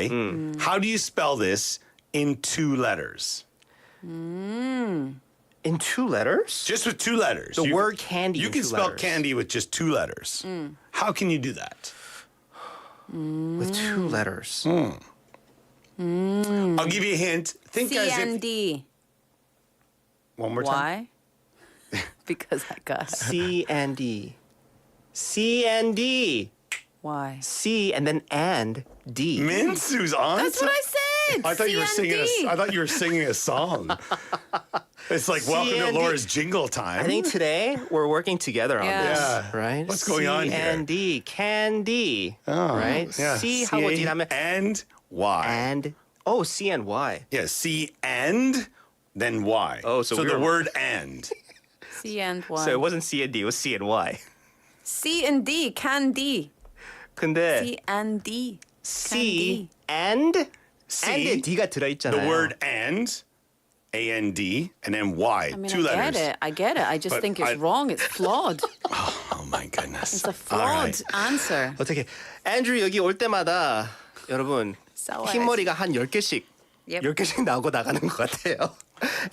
how do you spell this in 2 letters? In 2 letters? Just with 2 letters. The word candy You in can 2 spell letters. candy with just 2 letters. How can you do that? With 2 letters. I'll give you a hint. Think as if... C-N-D. One more time. Why? Because I got it. C-and-D. C-and-D. Why? C and then and D. Minsu's on. That's what I said. I thought you were singing. I thought you were singing a song. It's like welcome to C&D. Laura's jingle time. I think today we're working together on Yeah. this, Yeah. right? What's going on here? C-and-D, candy, right? Yeah. C 하고 뒤라면 and Y. and oh C and Y. Yeah. C and then Y. Oh, so we the were- word and. C and Y. So it wasn't C and D, it was C and Y. C and D. Candy. 근데 C and D. C and C. and에 D가 들어있잖아요. The word and. A-N-D and then Y. I mean, 2 letters. I get it. I just But think it's I- wrong. It's flawed. Oh my goodness. It's a All flawed right. answer. 어떻게 앤드류 여기 올 때마다 여러분 싸워야지. 흰머리가 한 10개씩 Yep. 10개씩 나오고 나가는 것 같아요.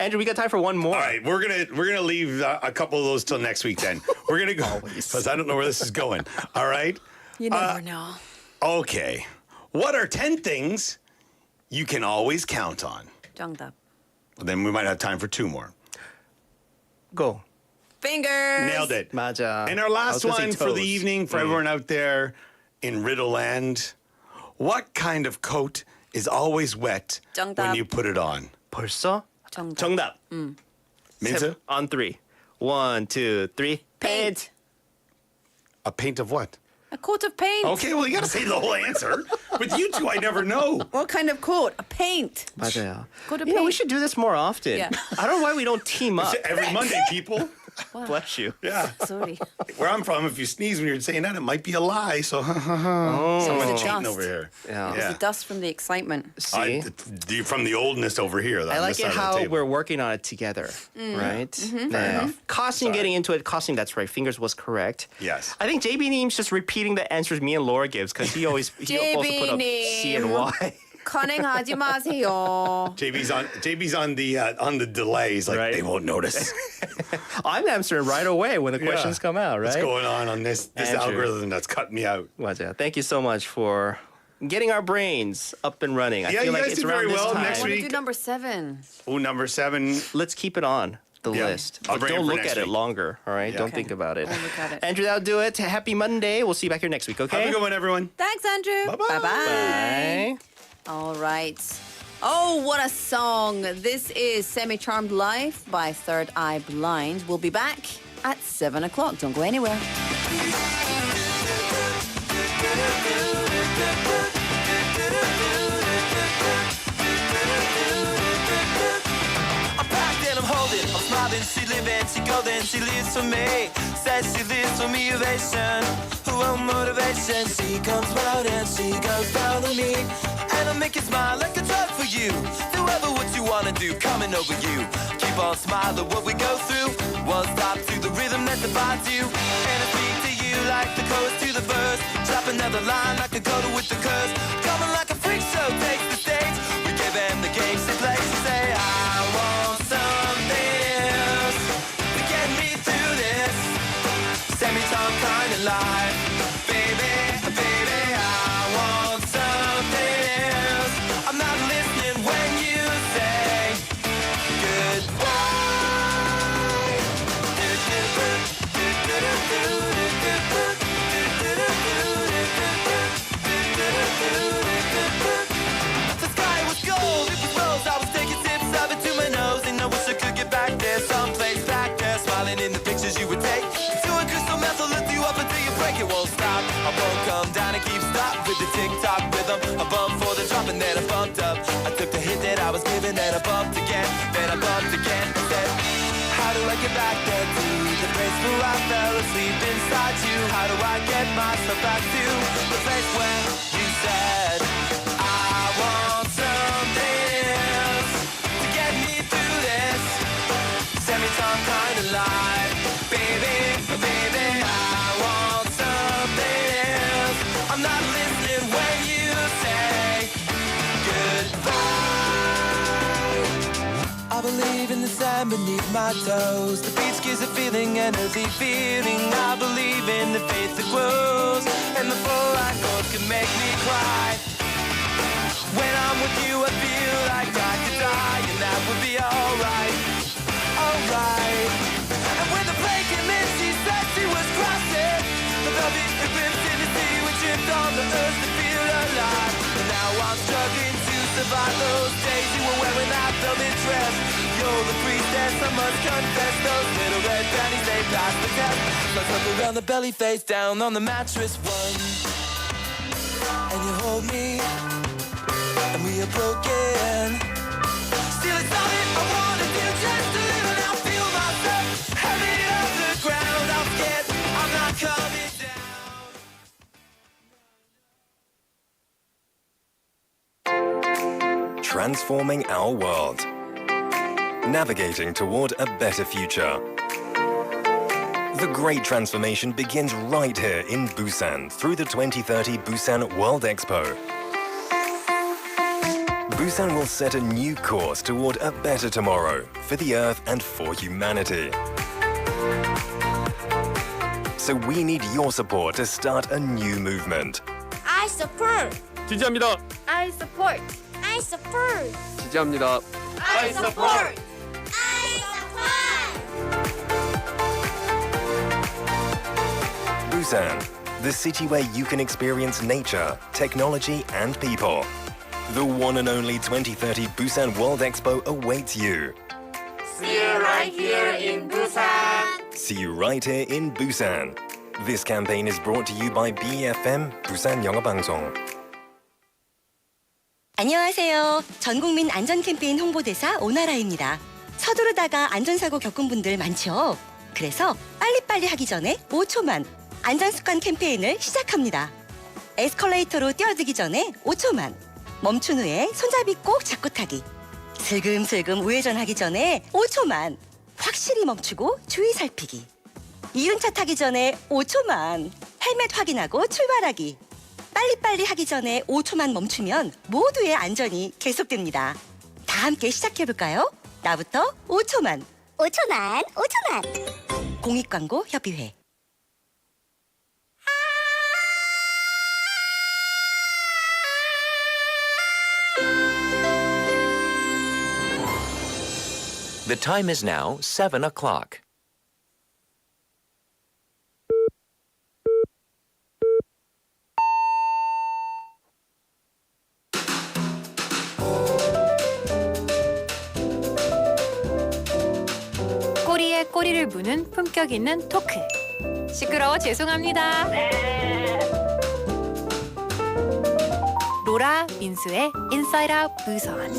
Andrew, we got time for one more. All right, we're gonna leave a couple of those till next week. Then we're gonna go because I don't know where this is going. All right. You never know. Okay. What are 10 things you can always count on? 정답. Then we might have time for 2 more. Go. Fingers. Nailed it. 맞아. And our last I was gonna one say for the toes. evening for everyone out there in Riddle Land. What kind of coat is always wet when 정답. you put it on? 벌써? 정답. 정답. Minza? On 3. 1, 2, 3. Paint. A paint of what? A coat of paint. Okay, well, you got to say the whole answer. With you two, I never know. What kind of coat? A paint. 맞아요. Coat of You know, we paint. should do this more often. Yeah. I don't know why we don't team up. Every Monday, people. Bless you. Yeah. Sorry. Where I'm from, if you sneeze when you're saying that, it might be a lie. So, Oh. someone's It's cheating dust. over here. Yeah. The dust from the excitement. See? From the oldness over here. I like it how we're working on it together, right? 네. Costume, getting into it. Costume, that's right. Fingers was correct. Yes. I think JB Neem's just repeating the answers me and Laura gives because he also put up C and Y. 커닝하지 마세요. JB's on the delays. Like Right. they won't notice. I'm answering right away when the questions Yeah. come out, right? What's going on this Andrew. algorithm that's cutting me out? 맞아요. Thank you so much for getting our brains up and running. I Yeah, feel you like guys it's did around very this well. time. Next I want to week- do number 7. Oh, number 7. Let's keep it on the Yeah. list. I'll But bring it don't for look next at it week. longer, all right? Yeah. Don't think about it. Won't look at it. Andrew, that'll do it. Happy Monday. We'll see you back here next week, okay? Have a good one, everyone. Thanks, Andrew. Bye-bye. Bye-bye. Bye. All right. Oh, what a song. This is Semi-Charmed Life by Third Eye Blind. We'll be back at 7 o'clock. Don't go anywhere. I'm packed and I'm holding, I'm smiling, she living, she golden, she lives for me. Says she lives for me, ovation, her own motivation. She comes round and she goes down on me, and I make you smile like a drug for you. Do ever what you wanna do, coming over you. Keep on smiling, what we go through. One stop to the rhythm that divides you, and I speak to you like the chorus to the verse. Drop another line like a coda with the curse. Coming like a freak show, takes the stage. We give them the game, she plays, she say, I want something else to get me through this semi-time kind of life. Baby, baby, I want something else. I'm not listening when you say goodbye. The sky was gold, it was rose. I was taking sips of it to my nose, and I wish I could get back there, someplace back there, smiling in the pictures you would take. Doing crystal meth will lift you up until you break. It won't stop. I won't come down and keep stop. with the tick-tock rhythm. I bumped for the drop and then I bumped up. I took the hit that I was given, then I bumped again. Then I bumped again and said, how do I get back there to the place where I fell asleep inside you? How do I get myself back to the place where you said I want something else to get me through this semi-time kind of life? Baby, baby, I want something else. I'm not listening when you say goodbye. I believe in the sand beneath my toes. The beach gives a feeling, energy feeling. I believe in the faith that grows, and the full line chords can make me cry. When I'm with you, I feel like I could die, and that would be alright, alright. And when the plane came in, she said she was crossing the beach, the ripped in the sea, we tripped on the earth to feel alive. And now I'm struggling to survive those days you were wearing that velvet dress. You're the priestess, I must confess. Those little red panties, they passed the test. Let's look around the belly, face down on the mattress one. And you hold me, and we are broken. Still it's all that I wanna do, just to live and I'll feel myself heavy off the ground. I'm scared, I'm not coming down. Transforming our world. Navigating toward a better future. The great transformation begins right here in Busan through the 2030 Busan World Expo. Busan will set a new course toward a better tomorrow for the Earth and for humanity. So we need your support to start a new movement. I support. 지지합니다. I support. I support. 지지합니다. I support. I support. Busan, the city where you can experience nature, technology, and people. The one and only 2030 Busan World Expo awaits you. See you right here in Busan. See you right here in Busan. This campaign is brought to you by BFM, 부산영어방송. 안녕하세요. 전국민 안전 캠페인 홍보대사 오나라입니다. 서두르다가 안전사고 겪은 분들 많죠? 그래서 빨리빨리 하기 전에 5초만 안전습관 캠페인을 시작합니다. 에스컬레이터로 뛰어들기 전에 5초만. 멈춘 후에 손잡이 꼭 잡고 타기. 슬금슬금 우회전하기 전에 5초만. 확실히 멈추고 주의 살피기. 이륜차 타기 전에 5초만. 헬멧 확인하고 출발하기. 빨리빨리 하기 전에 5초만 멈추면 모두의 안전이 계속됩니다. 다 함께 시작해볼까요? 나부터 5초만. 5초만, 5초만. 공익광고협의회. The time is now 7 o'clock. 꼬리에 꼬리를 무는 품격 있는 토크. 시끄러워 죄송합니다. 로라 민수의 Inside Out Busan.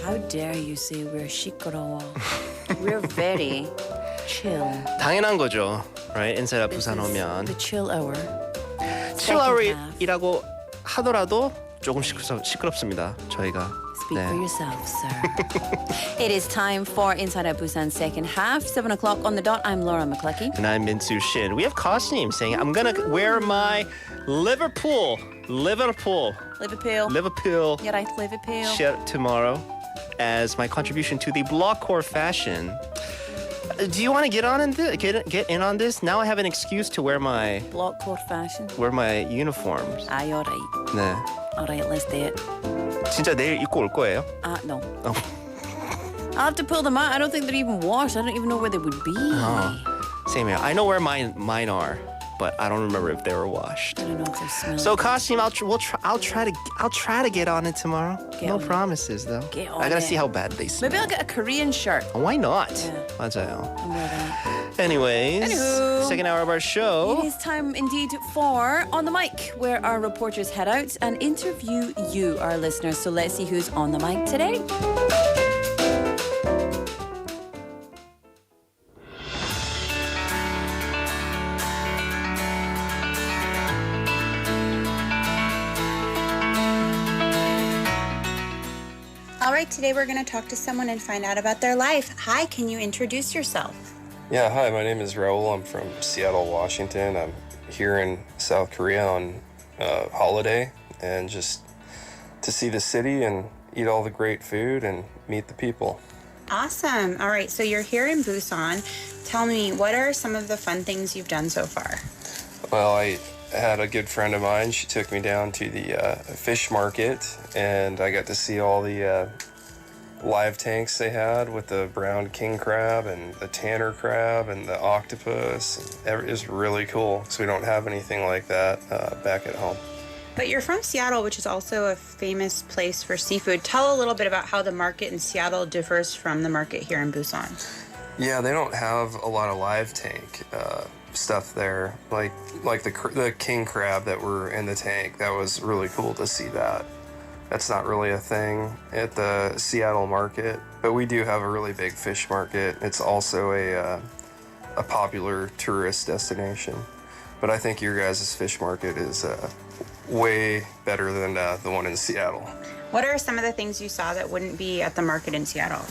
How dare you say we're 시끄러워? We're very chill. 당연한 거죠. Right? Inside Out This 부산 is 오면 the chill hour. chill hour이라고 하더라도 조금 시끄럽습니다. 저희가. Speak for yourself, sir. It is time for Inside Out Busan second half, 7 o'clock on the dot. I'm Laura McClucky. And I'm Minsu Shin. We have Kasim saying, I'm gonna wear my Liverpool Liverpool. Liverpool You're right, Liverpool. shirt tomorrow as my contribution to the Blockcore fashion. Do you want to get in on this? Now I have an excuse to wear my Blockcore fashion. uniforms. Aye, all right. 네. All right, let's do it. 진짜 내일 입고 올 거예요? No. Oh. I'll have to pull them out. I don't think they're even washed. I don't even know where they would be. Same here. I know where mine are, but I don't remember if they were washed. I don't know if they're smelling. So Kasim, I'll try to get on it tomorrow. Get No on it. promises though. Get on I gotta it. see how bad they smell. Maybe I'll get a Korean shirt Why not? Yeah. 맞아요. and wear that. Anyways, Anywho. second hour of our show. It is time indeed for On the Mic, where our reporters head out and interview you, our listeners. So let's see who's on the mic today. All right, today we're going to talk to someone and find out about their life. Hi, can you introduce yourself? Yeah, hi, my name is Raul. I'm from Seattle, Washington. I'm here in South Korea on holiday and just to see the city and eat all the great food and meet the people. Awesome. All right, so you're here in Busan. Tell me, what are some of the fun things you've done so far? Well, I had a good friend of mine. She took me down to the fish market and I got to see all the live tanks they had with the brown king crab and the tanner crab and the octopus. It was really cool because we don't have anything like that back at home. But you're from Seattle, which is also a famous place for seafood. Tell a little bit about how the market in Seattle differs from the market here in Busan. Yeah, they don't have a lot of live tank stuff there. Like the king crab that were in the tank. That was really cool to see that. That's not really a thing at the Seattle market, but we do have a really big fish market. It's also a popular tourist destination. But I think your guys' fish market is way better than the one in Seattle. What are some of the things you saw that wouldn't be at the market in Seattle?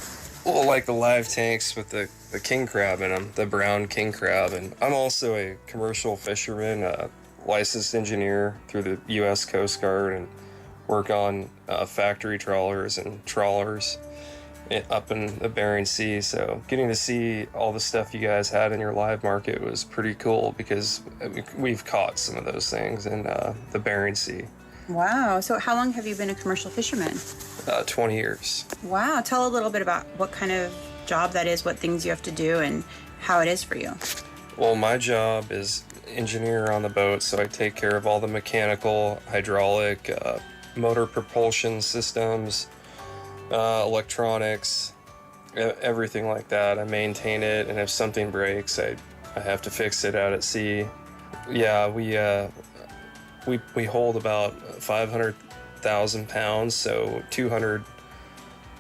Well, like the live tanks with the king crab in them, the brown king crab. And I'm also a commercial fisherman, a licensed engineer through the U.S. Coast Guard, and work on factory trawlers and trawlers up in the Bering Sea. So getting to see all the stuff you guys had in your live market was pretty cool because we've caught some of those things in the Bering Sea. Wow. So how long have you been a commercial fisherman? 20 years. Wow. Tell a little bit about what kind of job that is, what things you have to do, and how it is for you. Well, my job is engineer on the boat, so I take care of all the mechanical, hydraulic, motor propulsion systems, electronics, everything like that. I maintain it, and if something breaks, I have to fix it out at sea. Yeah, we hold about 500,000 pounds, so 200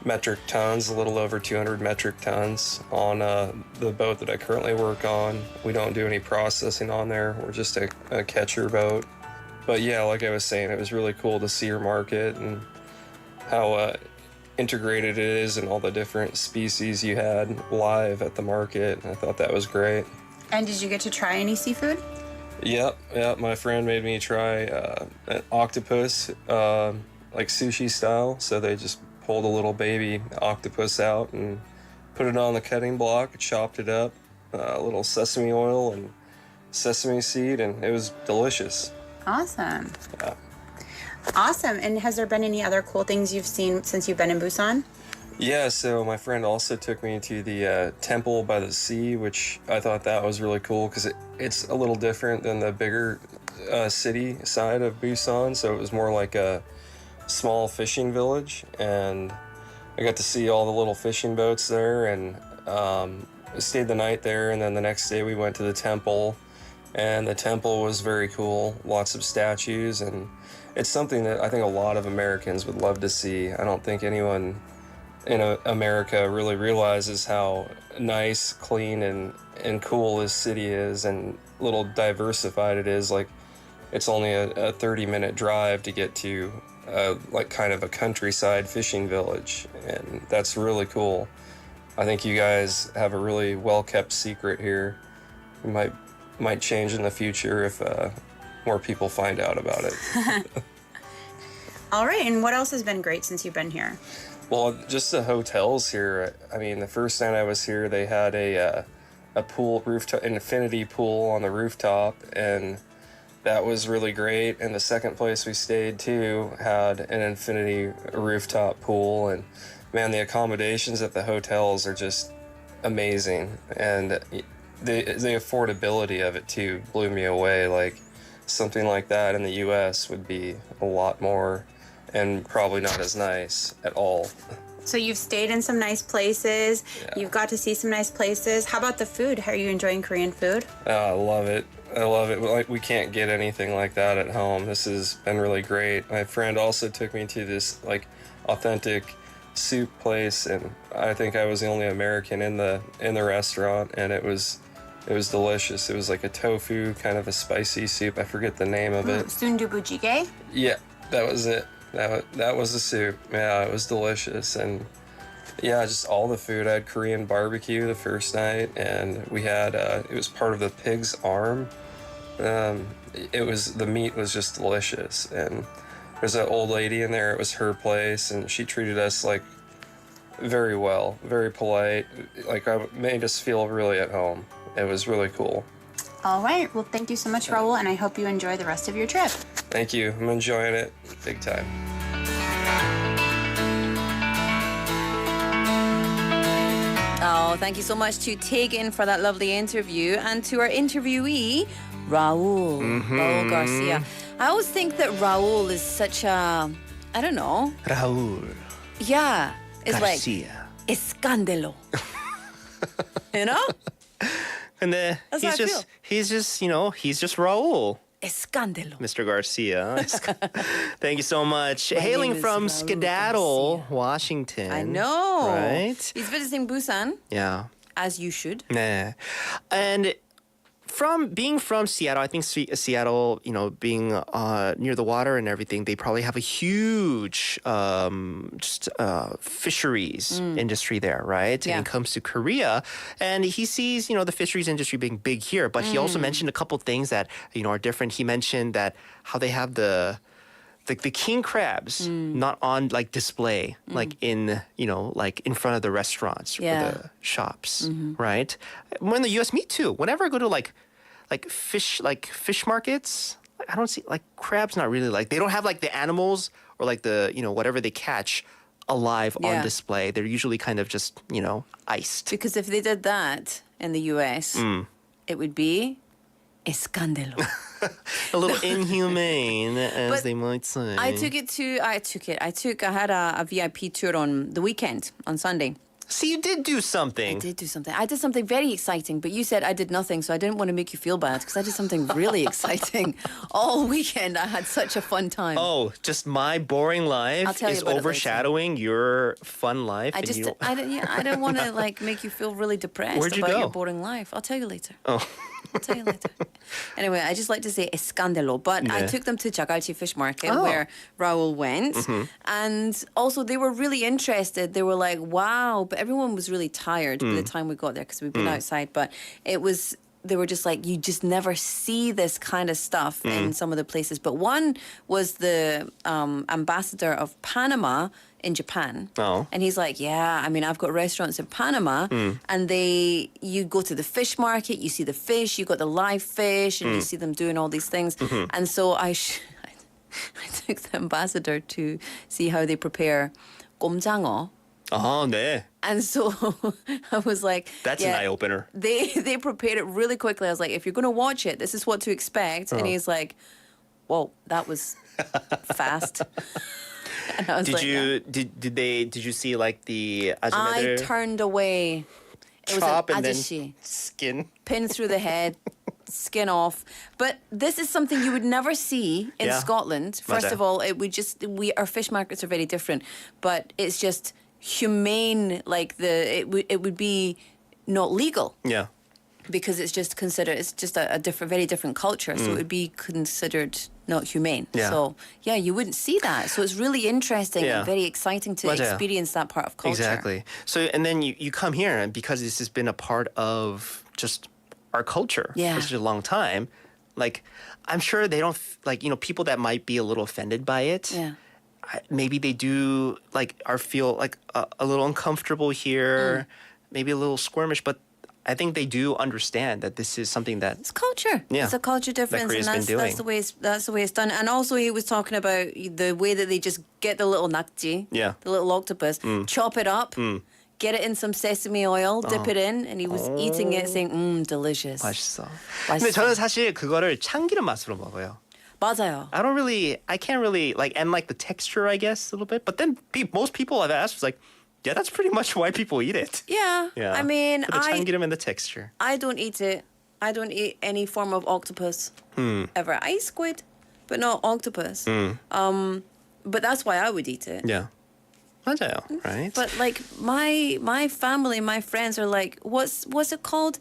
metric tons, a little over 200 metric tons on the boat that I currently work on. We don't do any processing on there. We're just a catcher boat. But yeah, like I was saying, it was really cool to see your market and how integrated it is and all the different species you had live at the market. I thought that was great. And did you get to try any seafood? Yep. My friend made me try an octopus, like sushi style. So they just pulled a little baby octopus out and put it on the cutting block, chopped it up, a little sesame oil and sesame seed, and it was delicious. Awesome. Yeah. Awesome. And has there been any other cool things you've seen since you've been in Busan? Yeah, so my friend also took me to the temple by the sea, which I thought that was really cool because it's a little different than the bigger city side of Busan. So it was more like a small fishing village, and I got to see all the little fishing boats there, and I stayed the night there, and then the next day we went to the temple, and the temple was very cool, lots of statues, and it's something that I think a lot of Americans would love to see. I don't think anyone in America really realizes how nice, clean, and cool this city is, and little diversified it is. Like, it's only a 30-minute drive to get to like kind of a countryside fishing village, and that's really cool. I think you guys have a really well-kept secret here. It might change in the future if more people find out about it. All right, and what else has been great since you've been here? Well, just the hotels here. I mean, the first night I was here, they had a pool rooftop, an infinity pool on the rooftop, and that was really great. And the second place we stayed too had an infinity rooftop pool, and man, the accommodations at the hotels are just amazing, and the affordability of it too blew me away. Like, something like that in the U.S. would be a lot more, and probably not as nice at all. So you've stayed in some nice places. You've got to see some nice places. How about the food? How are you enjoying Korean food? I love it. I love it. Like, we can't get anything like that at home. This has been really great. My friend also took me to this like authentic soup place, and I think I was the only American in the restaurant, and it was delicious. It was like a tofu, kind of a spicy soup. I forget the name of it. Sundubu-jjigae? Yeah, that was it. That was the soup. Yeah, it was delicious. And yeah, just all the food. I had Korean barbecue the first night, and we had, it was part of the pig's arm. The meat was just delicious. And there's an old lady in there. It was her place, and she treated us like very well, very polite. Like, made us feel really at home. It was really cool. All right. Well, thank you so much, Raul, and I hope you enjoy the rest of your trip. Thank you. I'm enjoying it big time. Oh, thank you so much to Tegan for that lovely interview, and to our interviewee, Raul Garcia. I always think that Raul is such a, I don't know. Raul Yeah. It's Garcia. like, escándalo. You know? 근데 That's how I feel. he's just Raul. Escándalo. Mr. Garcia. Thank you so much. My Hailing name is from Raul Skedaddle, Garcia. Washington. I know. Right? He's visiting Busan, Yeah. as you should. Nah. And being from Seattle, I think Seattle, being near the water and everything, they probably have a huge fisheries industry there, right? Yeah. And it comes to Korea, and he sees, the fisheries industry being big here, but he also mentioned a couple things that, are different. He mentioned that how they have the king crabs not on like display, like in in front of the restaurants or the shops, right? When in the U.S., me too. Whenever I go to like fish markets, I don't see like crabs. Not really they don't have like the animals or like the whatever they catch alive on display. They're usually kind of just iced. Because if they did that in the US, it would be escándalo. A little inhumane, as they might say. I had a VIP tour on the weekend, on Sunday. See, you did do something. I did do something. I did something very exciting, but you said I did nothing, so I didn't want to make you feel bad because I did something really exciting. All weekend, I had such a fun time. Oh, just my boring life is overshadowing your fun life. I don't want to make you feel really depressed Where'd you about go? your boring life. I'll tell you later. Oh. I'll tell you later. Anyway, I just like to say escándalo, but I took them to Jagalchi Fish Market where Raul went, and also they were really interested. They were like, "Wow!" But everyone was really tired by the time we got there because we've been outside. But they were just like, you just never see this kind of stuff in some of the places. But one was the ambassador of Panama in Japan. Oh. And he's like, yeah, I mean, I've got restaurants in Panama, and you go to the fish market, you see the fish, you got the live fish, and you see them doing all these things. And so I took the ambassador to see how they prepare 꼼장어. Oh, 네. And so I was like, that's an eye opener. They prepared it really quickly. I was like, if you're going to watch it, this is what to expect. And he's like, whoa, that was fast. And I was did you see like the I turned away. It chop was an and then ajashi. skin? Pin through the head, skin off. But this is something you would never see in Scotland. First of all, our fish markets are very different, but it's just humane. Like it would be not legal. Yeah. Because it's just a very different culture, so it would be considered not humane. Yeah. So you wouldn't see that. So it's really interesting and very exciting to experience that part of culture. Exactly. So and then you come here, and because this has been a part of just our culture for such a long time, like I'm sure they don't people that might be a little offended by it. Yeah. Maybe they do feel like a little uncomfortable here, maybe a little squirmish, but I think they do understand that this is something that it's culture. Yeah, it's a culture difference, and that's the way it's done. And also, he was talking about the way that they just get the little nakji, the little octopus, chop it up, get it in some sesame oil, dip it in, and he was eating it, saying, delicious. 맛있어. 근데 저는 사실 그거를 참기름 맛으로 먹어요. 맞아요. I can't really and the texture, I guess, a little bit. But then most people I've asked was like, Yeah, that's pretty much why people eat it. Yeah. Yeah. I mean, For the 참기름 and the texture. I don't eat it. I don't eat any form of octopus ever. I eat squid, but not octopus. But that's why I would eat it. Yeah. 맞아요, right? But like my family, my friends are like, what's it called?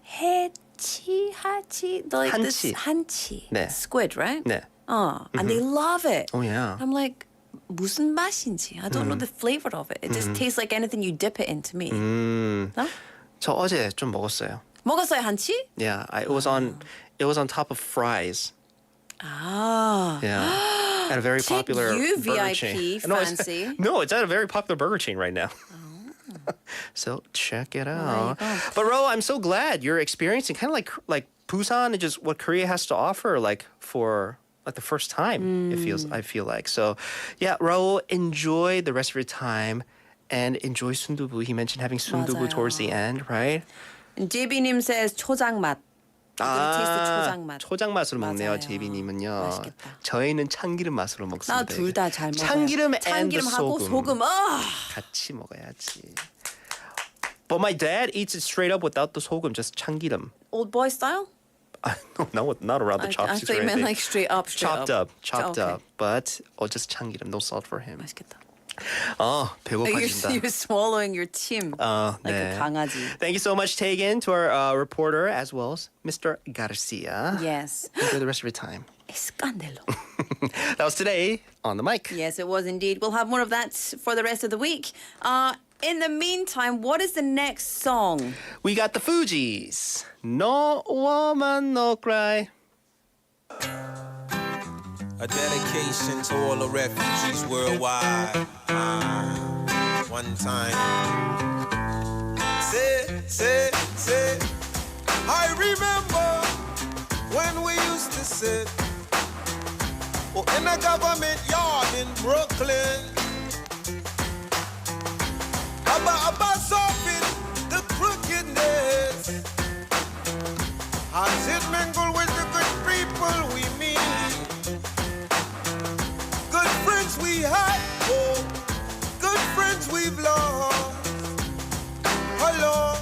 해치, 하치, like this 한치. 한치. 네. Squid, right? 네. And they love it. Oh yeah. I'm like, 무슨 맛인지. I don't know the flavor of it. It just tastes like anything you dip it into me. No? 저 어제 좀 먹었어요. 먹었어요, 한치? Yeah, it was on top of fries. Ah. Yeah. At a very Check popular you, burger VIP, chain. fancy. No, it's at a very popular burger chain right now. So check it out. go. But Ro, I'm so glad you're experiencing kind of like Busan and just what Korea has to offer, like for like the first time. I feel like. So yeah, Ro, enjoy the rest of your time and enjoy sundubu. He mentioned having sundubu 맞아요. towards the end, right? And JB님 says 초장 맛. taste the 초장 맛. 초장 맛으로 먹네요, 맞아요. 제비님은요. 맛있겠다. 저희는 참기름 맛으로 먹습니다. 나 둘 다 잘 먹어요. 참기름 and the 참기름하고 소금. 소금. 같이 먹어야지. But my dad eats it straight up without the 소금, just 참기름. Old boy style? No, not around the I chopsticks thought or you meant anything. like straight up. Chopped up. Okay. But just 참기름, no salt for him. 맛있겠다. 배고파진다. You're swallowing your chim like 네. a 강아지. Thank you so much, Tegan, to our reporter, as well as Mr. Garcia. Yes. Enjoy the rest of your time. Escándalo. That was today on the mic. Yes, it was indeed. We'll have more of that for the rest of the week. In the meantime, what is the next song? We got the Fugees. No woman, no cry. A dedication to all the refugees worldwide. One time. Say. I remember when we used to sit in a government yard in Brooklyn. About solving the crookedness. As it mingle with the good people we meet. Good friends we had, good friends we've lost along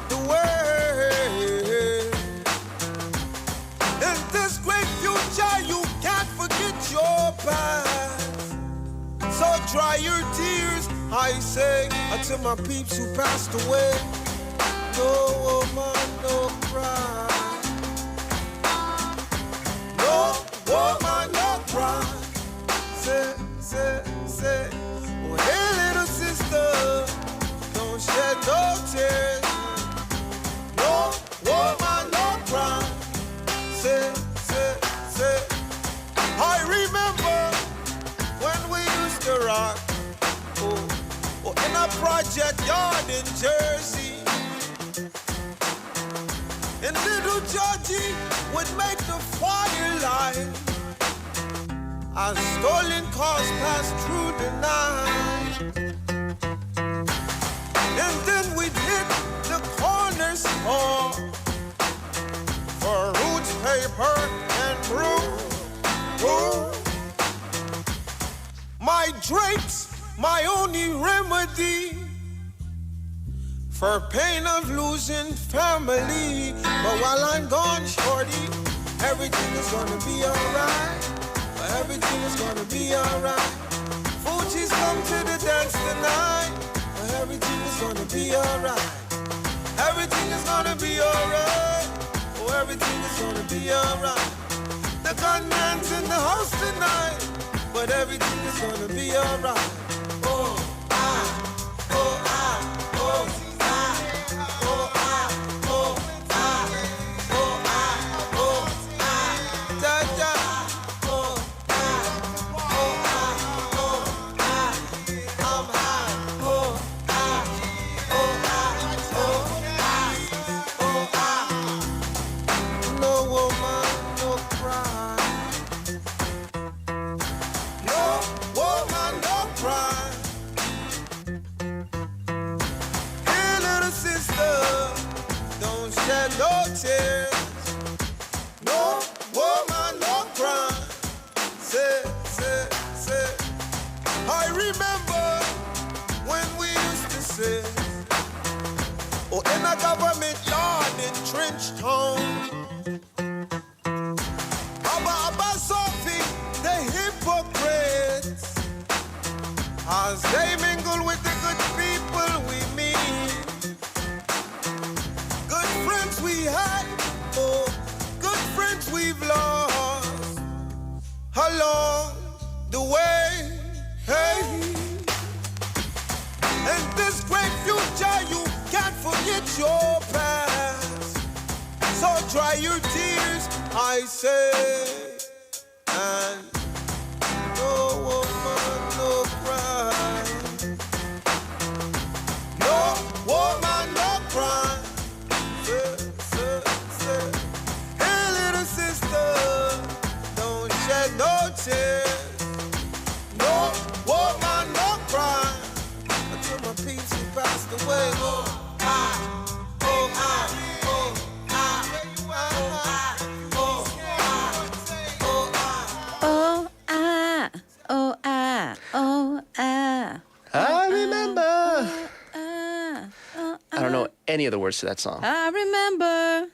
the way. In this great future, you can't forget your past. So dry your tears, I say, to my peeps who passed away. No woman, no cry. No woman, no cry. Say, oh hey little sister, don't shed no tears. No woman, no cry. Say, I remember when we used to rock, in a project yard in Jersey. And little Georgie would make the firelight as stolen cars passed through the night. And then we'd hit the corner store for roots, paper, and brew. My drapes, my only remedy for pain of losing family. But while I'm gone, shorty, everything is gonna be alright. Everything is gonna be alright. Fuji's come to the dance tonight. Everything is gonna be alright. Everything is gonna be alright. Oh, everything is gonna be alright. The gunman's in the house tonight, but everything is gonna be alright. Oh, cry. as they mingle with the good people we meet. Good friends we had, oh, good friends we've lost along the way. Hey, and this great future, you can't forget your past. So dry your tears, I say, and no woman, no cry. No woman, no cry. Say. Hey, little sister, don't shed no tears. No woman, no cry. Until my peeps who passed away. Oh, I remember. I don't know any of the words to that song. I remember.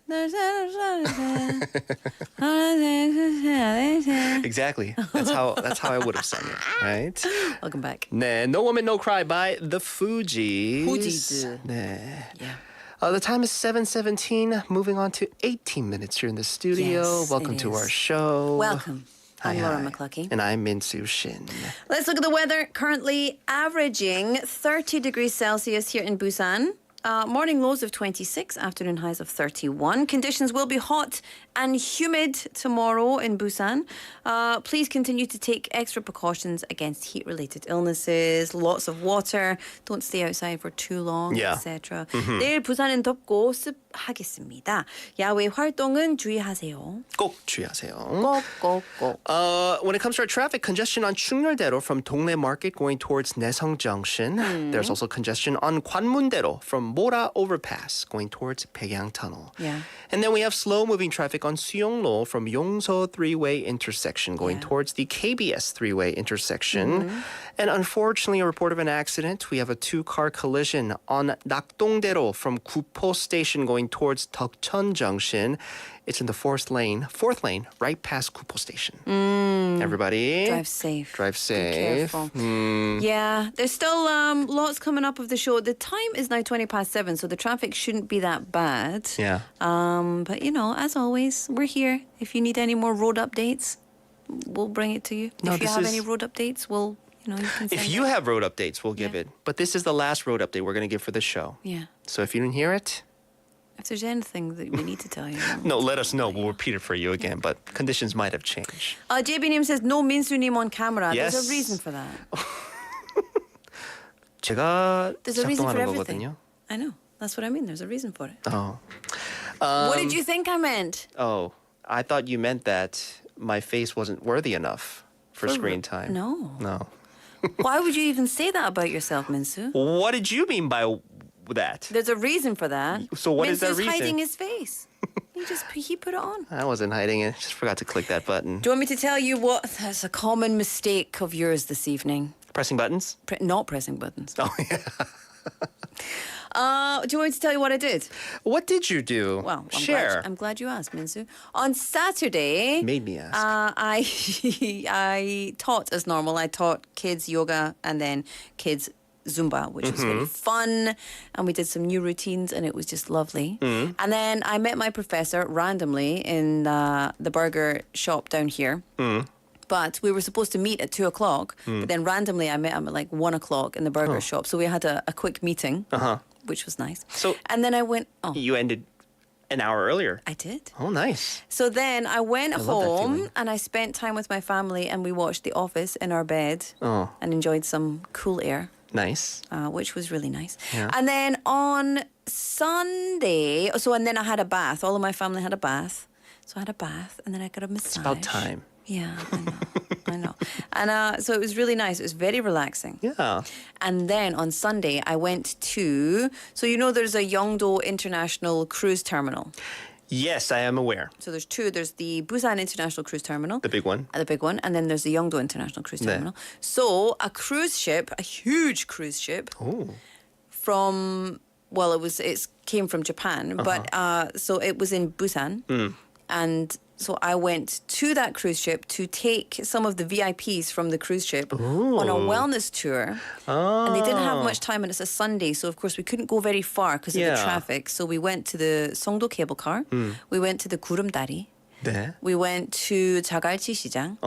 Exactly. That's how I would have sung it, right? Welcome back. 네, No Woman No Cry by the Fugees. Fugees. 네. Yeah. The time is 7:17. Moving on to 18 minutes here in the studio. Yes, Welcome it to our is. show. Welcome. I'm Hi, Laura hi. McCluckey. And I'm Min-Soo Shin. Let's look at the weather. Currently averaging 30 degrees Celsius here in Busan. Morning lows of 26, afternoon highs of 31. Conditions will be hot and humid tomorrow in Busan. Please continue to take extra precautions against heat-related illnesses. Lots of water. Don't stay outside for too long, Yeah. etc. 내일 부산은 덥고 습하겠습니다. 야외 활동은 주의하세요. 꼭 주의하세요. 꼭. When it comes to our traffic, congestion on 충렬대로 from Dongle Market going towards Naesong Junction. There's also congestion on 관문대로 from Mora Overpass going towards Baekyang Tunnel. Yeah. And then we have slow-moving traffic on Suyonglo from Yongso three-way intersection going towards the KBS three-way intersection. And unfortunately, a report of an accident. We have a two-car collision on Nakdongdaero from Gupo Station going towards Deokcheon Junction. It's in the fourth lane, right past Gupo Station. Everybody, Drive safe. Drive Be safe. careful. Yeah, there's still lots coming up of the show. The time is now 7:20, so the traffic shouldn't be that bad. Yeah. But you know, as always, we're here. If you need any more road updates, we'll bring it to you. No, if you this have is- any road updates, you can send If you it. have road updates, we'll give Yeah. it. But this is the last road update we're going to give for the show. Yeah. So if you didn't hear it, If there's anything that we need to tell you. no, let us know. We'll repeat it for you again. But conditions might have changed. JB님 says no Minsu-님 on camera. Yes. There's a reason for that. 제가 There's a reason for 작동하는 everything. 거거든요. I know. That's what I mean. There's a reason for it. Oh. What did you think I meant? Oh, I thought you meant that my face wasn't worthy enough for screen time. No. No. Why would you even say that about yourself, Minsu? What did you mean by that? There's a reason for that. So what is that Minsu's reason? hiding his face. He put it on. I wasn't hiding it. Just forgot to click that button. Do you want me to tell you what? That's a common mistake of yours this evening. Pressing buttons? Not pressing buttons. Oh, yeah. Do you want me to tell you what I did? What did you do? Well, Share. I'm glad you asked, Minsu. On Saturday, Made me ask. I taught as normal. I taught kids yoga and then kids Zumba, which was very fun. And we did some new routines and it was just lovely. And then I met my professor randomly in the burger shop down here. But we were supposed to meet at 2:00. But then randomly I met him at like 1:00 in the burger shop. So we had a quick meeting, which was nice. So and then I went, You ended an hour earlier. I did. Oh, nice. So then I went love that home feeling. and I spent time with my family and we watched The Office in our bed Oh, and enjoyed some cool air, nice. which was really nice. Yeah. And then on Sunday, and then I had a bath. All of my family had a bath. So I had a bath and then I got a massage. It's about time. Yeah, I know. And so it was really nice. It was very relaxing. Yeah. And then on Sunday, I went to, there's a Yeongdo International Cruise Terminal. Yes, I am aware. So there's two. There's the Busan International Cruise Terminal. The big one. The big one. And then there's the Yeongdo International Cruise 네. Terminal. So a cruise ship, a huge cruise ship from, it came from Japan. But so it was in Busan. And So I went to that cruise ship to take some of the VIPs from the cruise ship on a wellness tour. And they didn't have much time, and it's a Sunday. So, of course, we couldn't go very far because of the traffic. So we went to the Songdo cable car. We went to the 구름다리. 네. We went to 자갈치 시장.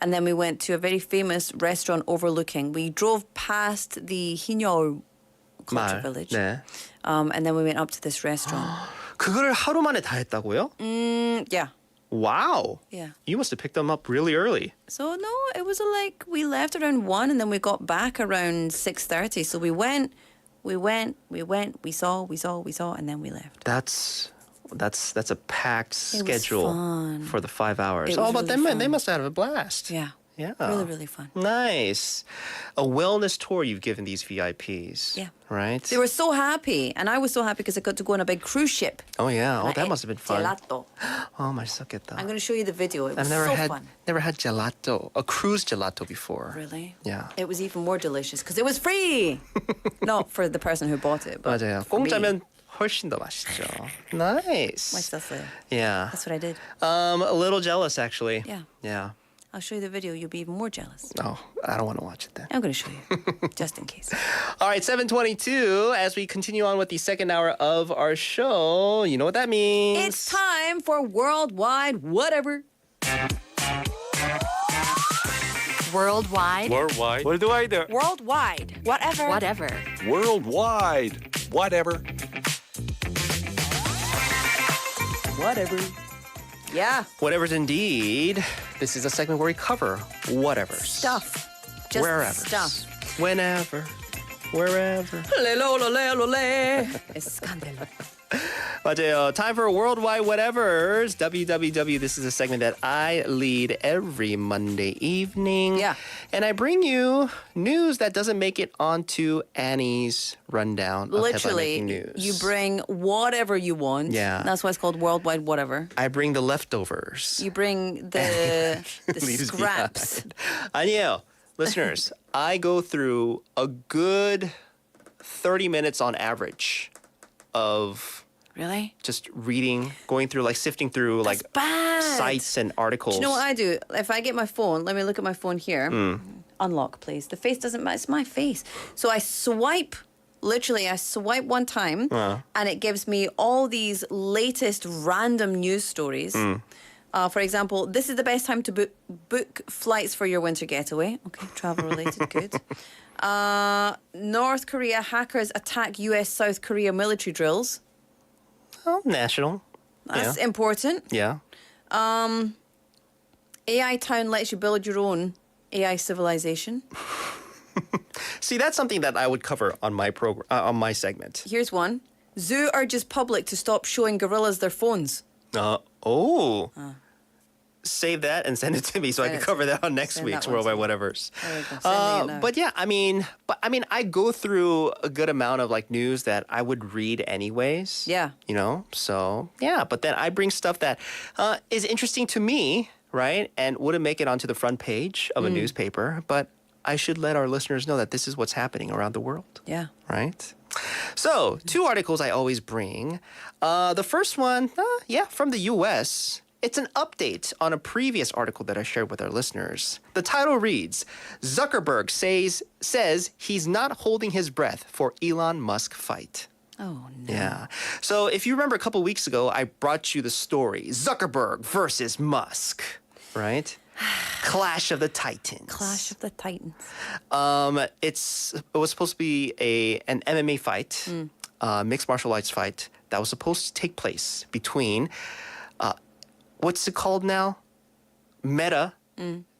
And then we went to a very famous restaurant overlooking. We drove past the Hinyeol culture village. 네. And then we went up to this restaurant. 그거를 하루 만에 다 했다고요? Yeah. Wow. Yeah. You must have picked them up really early. So no, it was like we left around 1 and then we got back around 6:30. So we went, we saw, and then we left. That's a packed schedule fun. for the 5 hours. It was But really they fun. must have had a blast. Yeah. Yeah. Really, really fun. Nice. A wellness tour you've given these VIPs. Yeah. Right? They were so happy, and I was so happy because I got to go on a big cruise ship. Oh yeah. Oh, And I that ate must have been fun. Gelato. Oh, 맛있었겠다. I'm going to show you the video. It was I've never so fun. had gelato, a cruise gelato before. Really? Yeah. It was even more delicious because it was free. Not for the person who bought it, but 맞아요. for me. 공짜면 훨씬 더 맛있죠. Nice. 맛있었어요. Yeah. That's what I did. A little jealous actually. Yeah. Yeah. I'll show you the video. You'll be even more jealous. Oh, I don't want to watch it then. I'm going to show you, just in case. All right, 7:22. As we continue on with the second hour of our show, you know what that means. It's time for Worldwide Whatever. Worldwide. Worldwide. Worldwide. Worldwide. Whatever. Whatever. Worldwide. Whatever. Whatever. Yeah. Whatever's indeed. This is a segment where we cover whatever's. Stuff. Just Wherever. stuff. Whenever. Wherever. Escándalo. 맞아요. Time for Worldwide Whatevers. WWW. This is a segment that I lead every Monday evening. Yeah. And I bring you news that doesn't make it onto Annie's rundown of Literally, headline-making news. you bring whatever you want. Yeah. That's why it's called Worldwide Whatever. I bring the leftovers. You bring the Leaves scraps. behind. 아니에요. Listeners, I go through a good 30 minutes on average of Really? just reading, going through, like sifting through That's like bad. sites and articles. Do you know what I do? If I get my phone, let me look at my phone here. Unlock, please. The face doesn't matter. It's my face. So I swipe, literally, I swipe one time, and it gives me all these latest random news stories. For example, this is the best time to book flights for your winter getaway. Okay, travel related, good. North Korea hackers attack US South Korea military drills. Oh, national. That's important. Yeah. AI Town lets you build your own AI civilization. See, that's something that I would cover on my program, on my segment. Here's one. Zoo urges public to stop showing gorillas their phones. Save that and send it to me so I can cover that on next Send week's that one Worldwide to me. Whatever's. There we go. Sending it now. But yeah, I mean, I go through a good amount of like news that I would read anyways. Yeah. You know, so yeah. But then I bring stuff that is interesting to me, right, and wouldn't make it onto the front page of a newspaper. But I should let our listeners know that this is what's happening around the world. Yeah. Right? So, two articles I always bring. The first one, from the U.S., it's an update on a previous article that I shared with our listeners. The title reads, Zuckerberg says he's not holding his breath for Elon Musk fight. Oh, no. Yeah. So if you remember a couple weeks ago, I brought you the story, Zuckerberg versus Musk, right? Clash of the Titans. Clash of the Titans. It was supposed to be an MMA fight, mixed martial arts fight that was supposed to take place between what's it called now? Meta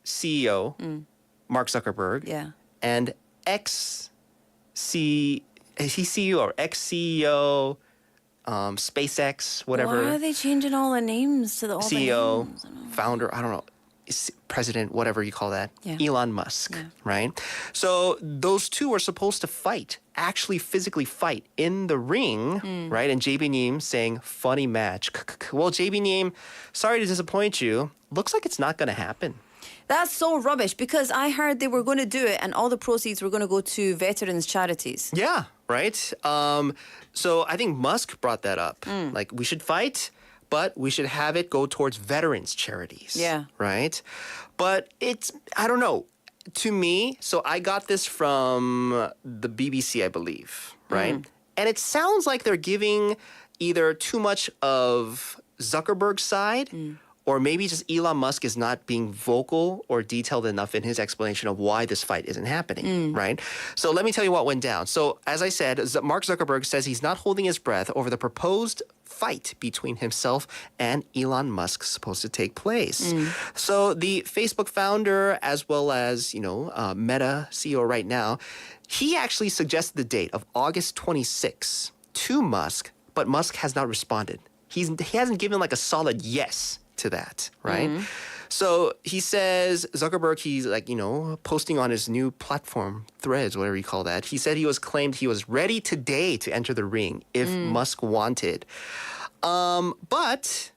CEO Mark Zuckerberg and ex-CEO SpaceX, whatever. Why are they changing all the names to all CEO, the names? founder, I don't know, president, whatever you call that, Yeah. Elon Musk, right? So those two were supposed to fight, actually physically fight in the ring, right? And JB Neem saying, funny match. Well, JB Neem, sorry to disappoint you, looks like it's not going to happen. That's so rubbish because I heard they were going to do it and all the proceeds were going to go to veterans charities. Yeah, right? So I think Musk brought that up. Like, we should fight, but we should have it go towards veterans charities. Yeah. Right? But I don't know. To me, so I got this from the BBC, I believe, right? And it sounds like they're giving either too much of Zuckerberg's side or maybe just Elon Musk is not being vocal or detailed enough in his explanation of why this fight isn't happening, right? So let me tell you what went down. So as I said, Mark Zuckerberg says he's not holding his breath over the proposed fight between himself and Elon Musk supposed to take place. So the Facebook founder, as well as, Meta CEO right now, he actually suggested the date of August 26 to Musk, but Musk has not responded. He hasn't given like a solid yes to that, right? So he says, Zuckerberg, he's like, posting on his new platform, Threads, whatever you call that. He said claimed he was ready today to enter the ring if Musk wanted. But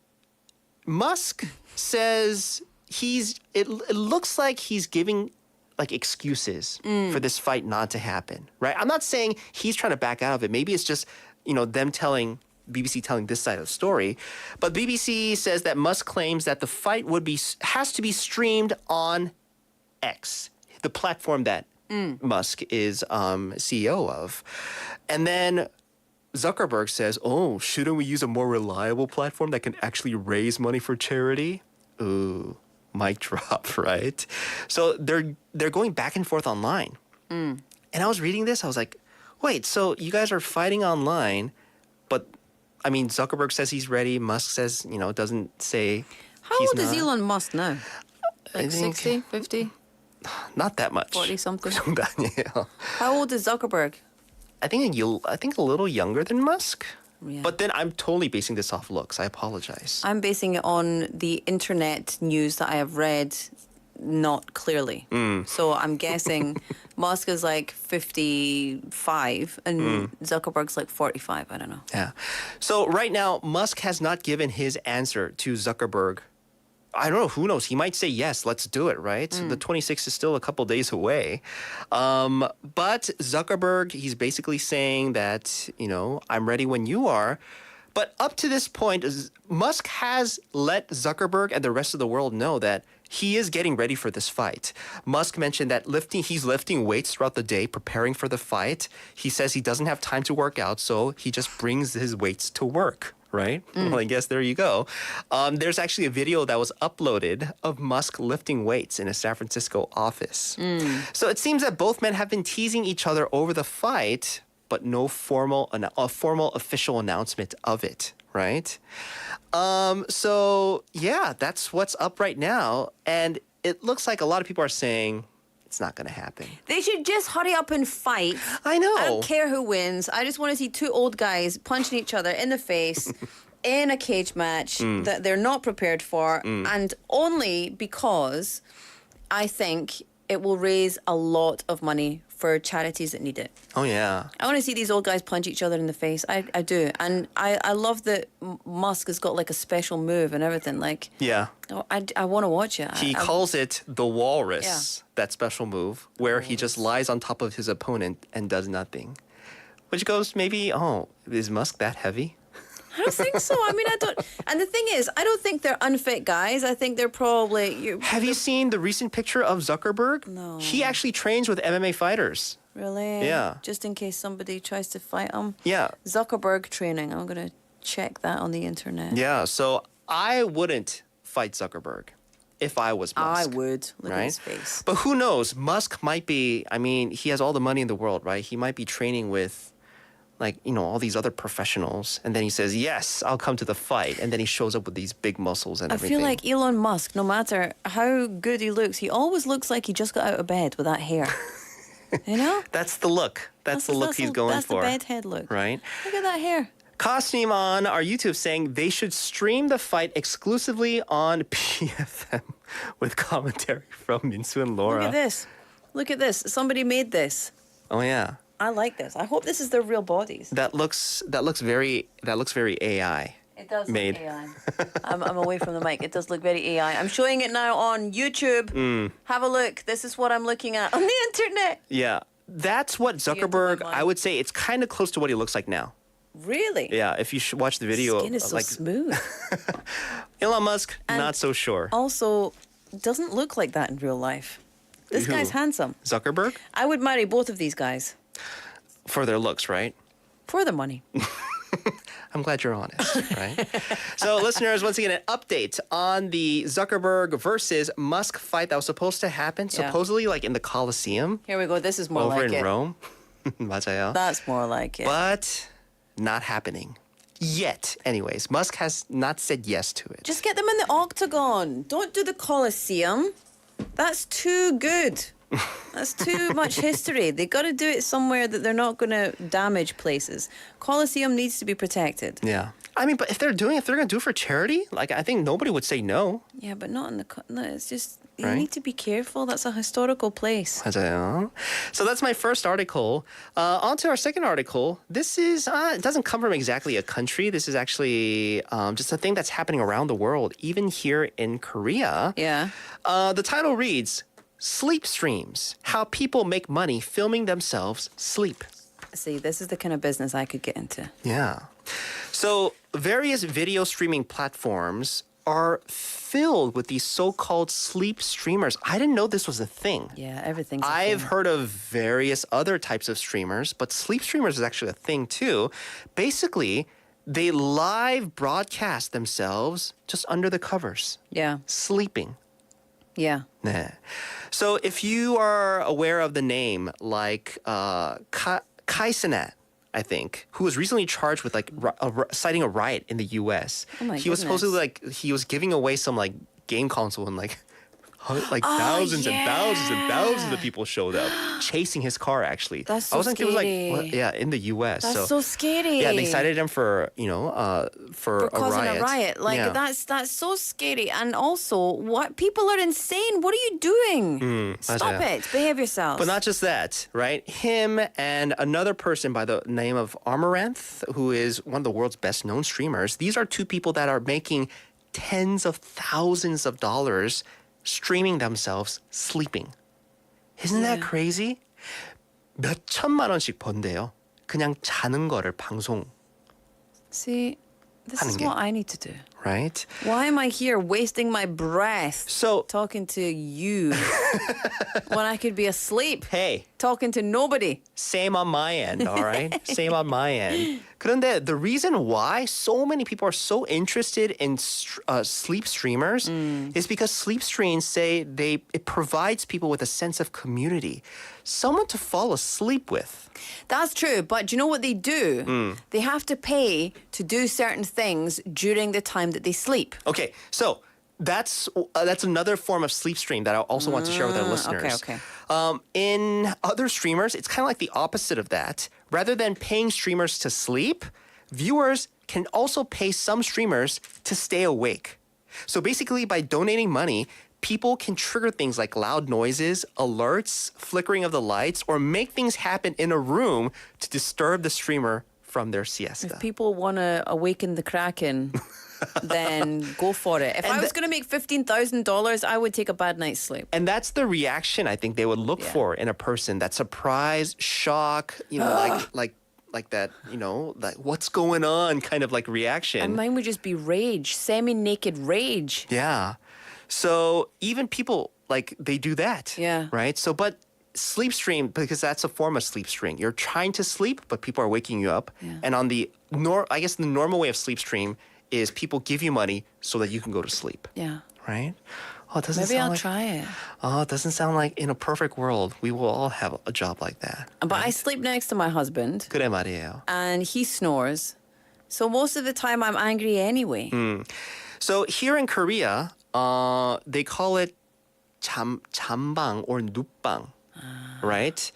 Musk says it looks like he's giving like excuses for this fight not to happen, right? I'm not saying he's trying to back out of it. Maybe it's just, BBC telling this side of the story. But BBC says that Musk claims that the fight has to be streamed on X, the platform that Musk is CEO of. And then Zuckerberg says, shouldn't we use a more reliable platform that can actually raise money for charity? Ooh, mic drop, right? So they're going back and forth online. And I was reading this, I was like, wait, so you guys are fighting online, but Zuckerberg says he's ready. Musk says, doesn't say. How old is Elon Musk now? Like 60, 50? Not that much. 40 something. Yeah. How old is Zuckerberg? I think a little younger than Musk. Yeah. But then I'm totally basing this off looks. I apologize. I'm basing it on the internet news that I have read not clearly. So I'm guessing Musk is like 55 and Zuckerberg's like 45. I don't know. Yeah. So right now, Musk has not given his answer to Zuckerberg. I don't know. Who knows? He might say, yes, let's do it, right? The 26th is still a couple days away. But Zuckerberg, he's basically saying that, I'm ready when you are. But up to this point, Musk has let Zuckerberg and the rest of the world know that he is getting ready for this fight. Musk mentioned that he's lifting weights throughout the day, preparing for the fight. He says he doesn't have time to work out, so he just brings his weights to work, right? Well, I guess there you go. There's actually a video that was uploaded of Musk lifting weights in a San Francisco office. So it seems that both men have been teasing each other over the fight, but no formal official announcement of it, right? So yeah, that's what's up right now. And it looks like a lot of people are saying it's not going to happen. They should just hurry up and fight. I know. I don't care who wins. I just want to see two old guys punching each other in the face in a cage match that they're not prepared for. And only because I think it will raise a lot of money for charities that need it. Oh, yeah. I want to see these old guys punch each other in the face. I do. And I love that Musk has got like a special move and everything. Like, yeah. I want to watch it. He calls it the walrus, that special move, where he just lies on top of his opponent and does nothing. Which goes maybe, is Musk that heavy? I don't think so. I don't. And the thing is, I don't think they're unfit guys. I think they're probably. Have you seen the recent picture of Zuckerberg? No. He actually trains with MMA fighters. Really? Yeah. Just in case somebody tries to fight him. Yeah. Zuckerberg training. I'm going to check that on the internet. Yeah. So I wouldn't fight Zuckerberg if I was Musk. I would. Look at his face. But who knows? Musk might be, he has all the money in the world, right? He might be training with all these other professionals. And then he says, yes, I'll come to the fight. And then he shows up with these big muscles and everything. I feel like Elon Musk, no matter how good he looks, he always looks like he just got out of bed with that hair. You know? That's the look. That's the look he's going for. That's the bedhead look. Right? Look at that hair. Costume on our YouTube saying they should stream the fight exclusively on PFM with commentary from Minsu and Laura. Look at this. Look at this. Somebody made this. Oh, yeah. I like this. I hope this is their real bodies. That looks very AI. It does made. look AI. I'm away from the mic. It does look very AI. I'm showing it now on YouTube. Have a look. This is what I'm looking at on the internet. Yeah. That's what Zuckerberg, I would say it's kind of close to what he looks like now. Really? Yeah, if you watch the video, Skin is so smooth. Elon Musk, And not so sure. Also, doesn't look like that in real life. This Who? guy's handsome. Zuckerberg? I would marry both of these guys For their looks, right? for the money. I'm glad you're honest, right? So, listeners, once again, an update on the Zuckerberg versus Musk fight that was supposed to happen, Yeah. supposedly like in the Colosseum Here we go. This is more over like in it. Rome. 맞아요. That's more like it. But not happening yet. Anyways, Musk has not said yes to it. Just get them in the octagon. Don't do the Colosseum. That's too good. That's too much history. They got to do it somewhere that they're not going to damage places. Colosseum needs to be protected. Yeah. I mean, but if they're going to do it for charity, like I think nobody would say no. Yeah, but not in the. No, it's just you Right? need to be careful. That's a historical place. 맞아요. So that's my first article. On to our second article. This is it doesn't come from exactly a country. This is actually just a thing that's happening around the world, even here in Korea. Yeah. The title reads, Sleep Streams, How People Make Money Filming Themselves Sleep. See, this is the kind of business I could get into. Yeah. So various video streaming platforms are filled with these so-called sleep streamers. I didn't know this was a thing. Yeah, everything's. I've heard of various other types of streamers, but sleep streamers is actually a thing too. Basically, they live broadcast themselves just under the covers, Yeah. sleeping. Yeah. 네. So if you are aware of the name like Kaisenat, I think, who was recently charged with like citing a riot in the U.S. Oh my He was goodness. supposedly he was giving away some like game console and like thousands and thousands and thousands of people showed up chasing his car. Actually, That's so I wasn't. It was scary. like yeah, in the U.S. That's so scary. Yeah, they cited him for for a causing riot. a riot. Like Yeah. that's so scary. And also, what people are insane. What are you doing? Stop 맞아요. it. Behave yourselves. But not just that, right? Him and another person by the name of Amaranth, who is one of the world's best known streamers. These are two people that are making tens of thousands of dollars streaming themselves sleeping. Isn't that crazy? 몇 천만 원씩 번대요. 그냥 자는 거를 방송, See, this 하는 is 게. what I need to do. right? Why am I here wasting my breath talking to you when I could be asleep? Hey. Talking to nobody. Same on my end, all right? Same on my end. 그런데 the reason why so many people are so interested in sleep streamers is because sleep streams say it provides people with a sense of community, someone to fall asleep with. That's true, but do you know what they do? They have to pay to do certain things during the time that they sleep. Okay, so that's another form of sleep stream that I also want to share with our listeners. Okay. In other streamers, it's kind of like the opposite of that. Rather than paying streamers to sleep, viewers can also pay some streamers to stay awake. So basically, by donating money, people can trigger things like loud noises, alerts, flickering of the lights, or make things happen in a room to disturb the streamer from their siesta. If people want to awaken the Kraken, then go for it. If I was going to make $15,000, I would take a bad night's sleep. And that's the reaction I think they would look for in a person. That surprise, shock, like that, like what's going on kind of like reaction. And mine would just be rage, semi-naked rage. Yeah. So even people they do that. Yeah. Right? So but sleep stream, because that's a form of sleep stream. You're trying to sleep, but people are waking you up. Yeah. And on the I guess the normal way of sleep stream is people give you money so that you can go to sleep. Yeah. Right? Oh, it doesn't Maybe sound I'll like, try it. Oh, it doesn't sound like in a perfect world we will all have a job like that. But I sleep next to my husband. 그래 말이에요. And he snores. So most of the time I'm angry anyway. So here in Korea, they call it 잠방 or 눕방, right?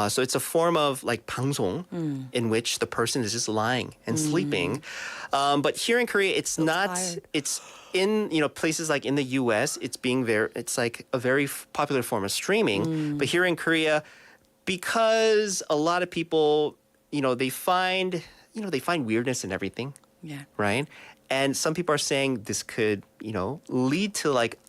So it's a form of like 방송 in which the person is just lying and sleeping. But here in Korea, it's not. tired. It's in places like in the U.S. It's like a very popular form of streaming. But here in Korea, because a lot of people, they find weirdness in everything. Yeah. Right? And some people are saying this could, lead to like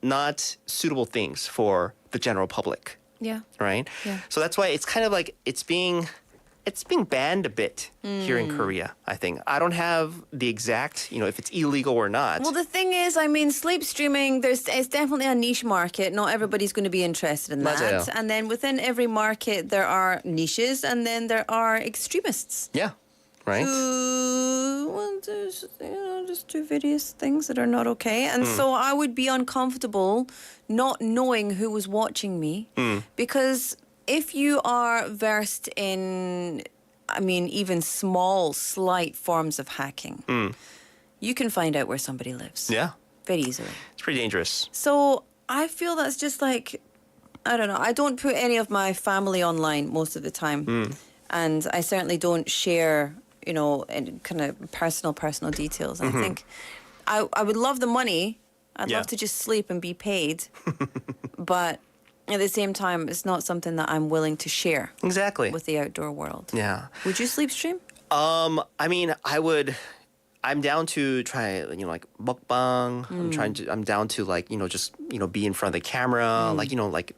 not suitable things for the general public. Yeah. Right? Yeah. So that's why it's kind of like it's being it's being banned a bit here in Korea, I think. I don't have the exact, if it's illegal or not. Well, the thing is, I mean, sleep streaming, it's definitely a niche market. Not everybody's going to be interested in that. 맞아요. And then within every market, there are niches and then there are extremists. Yeah, right? Who want to, just do various things that are not okay. And so I would be uncomfortable not knowing who was watching me because if you are versed in, even small, slight forms of hacking, you can find out where somebody lives. Yeah. Very easily. It's pretty dangerous. So I feel that's just like, I don't know. I don't put any of my family online most of the time. And I certainly don't share, any kind of personal details. I think I would love the money. I'd love to just sleep and be paid. But at the same time, it's not something that I'm willing to share. Exactly. With the outdoor world. Yeah. Would you sleep stream? I would. I'm down to try, like mukbang. I'm down to just be in front of the camera, like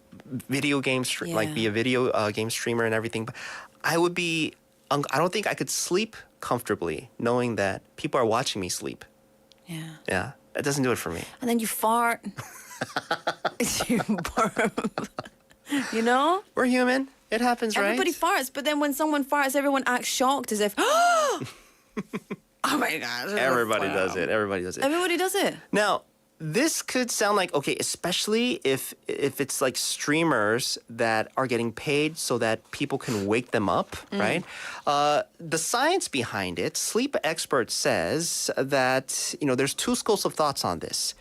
video games, like be a video game streamer and everything. But I would be. I don't think I could sleep comfortably knowing that people are watching me sleep. Yeah. Yeah, that doesn't do it for me. And then you fart. You burp. We're human. It happens, right? Everybody farts, but then when someone farts, everyone acts shocked as if, oh my God. Everybody does it. Everybody does it. Everybody does it. Now, this could sound like, okay, especially if it's like streamers that are getting paid so that people can wake them up, right? The science behind it, sleep expert says that, there's two schools of thoughts on this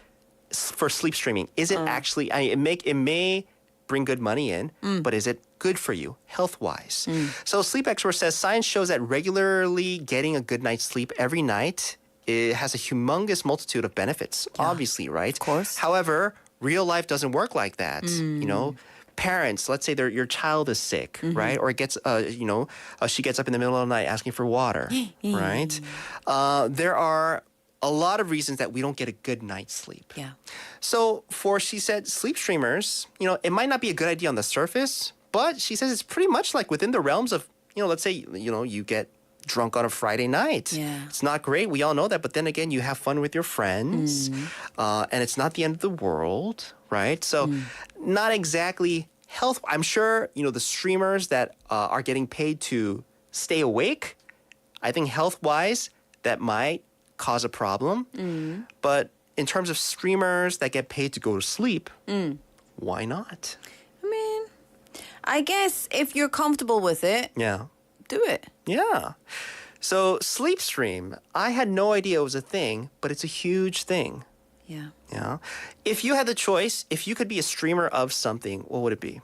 for sleep streaming. Is it actually, it may bring good money in, but is it good for you health-wise? So sleep expert says science shows that regularly getting a good night's sleep every night, it has a humongous multitude of benefits, obviously, right? Of course. However, real life doesn't work like that. Parents, let's say your child is sick, right? Or it gets, she gets up in the middle of the night asking for water, right? There are a lot of reasons that we don't get a good night's sleep. Yeah. So she said, sleep streamers, it might not be a good idea on the surface, but she says it's pretty much like within the realms of, let's say, you get drunk on a Friday night. Yeah. It's not great. We all know that. But then again, you have fun with your friends and it's not the end of the world, right? So not exactly health. I'm sure, the streamers that are getting paid to stay awake, I think health-wise, that might cause a problem. But in terms of streamers that get paid to go to sleep, why not? I guess if you're comfortable with it, Yeah. do it. Yeah. So sleep stream, I had no idea it was a thing, but it's a huge thing. Yeah. Yeah. If you had the choice, if you could be a streamer of something, what would it be?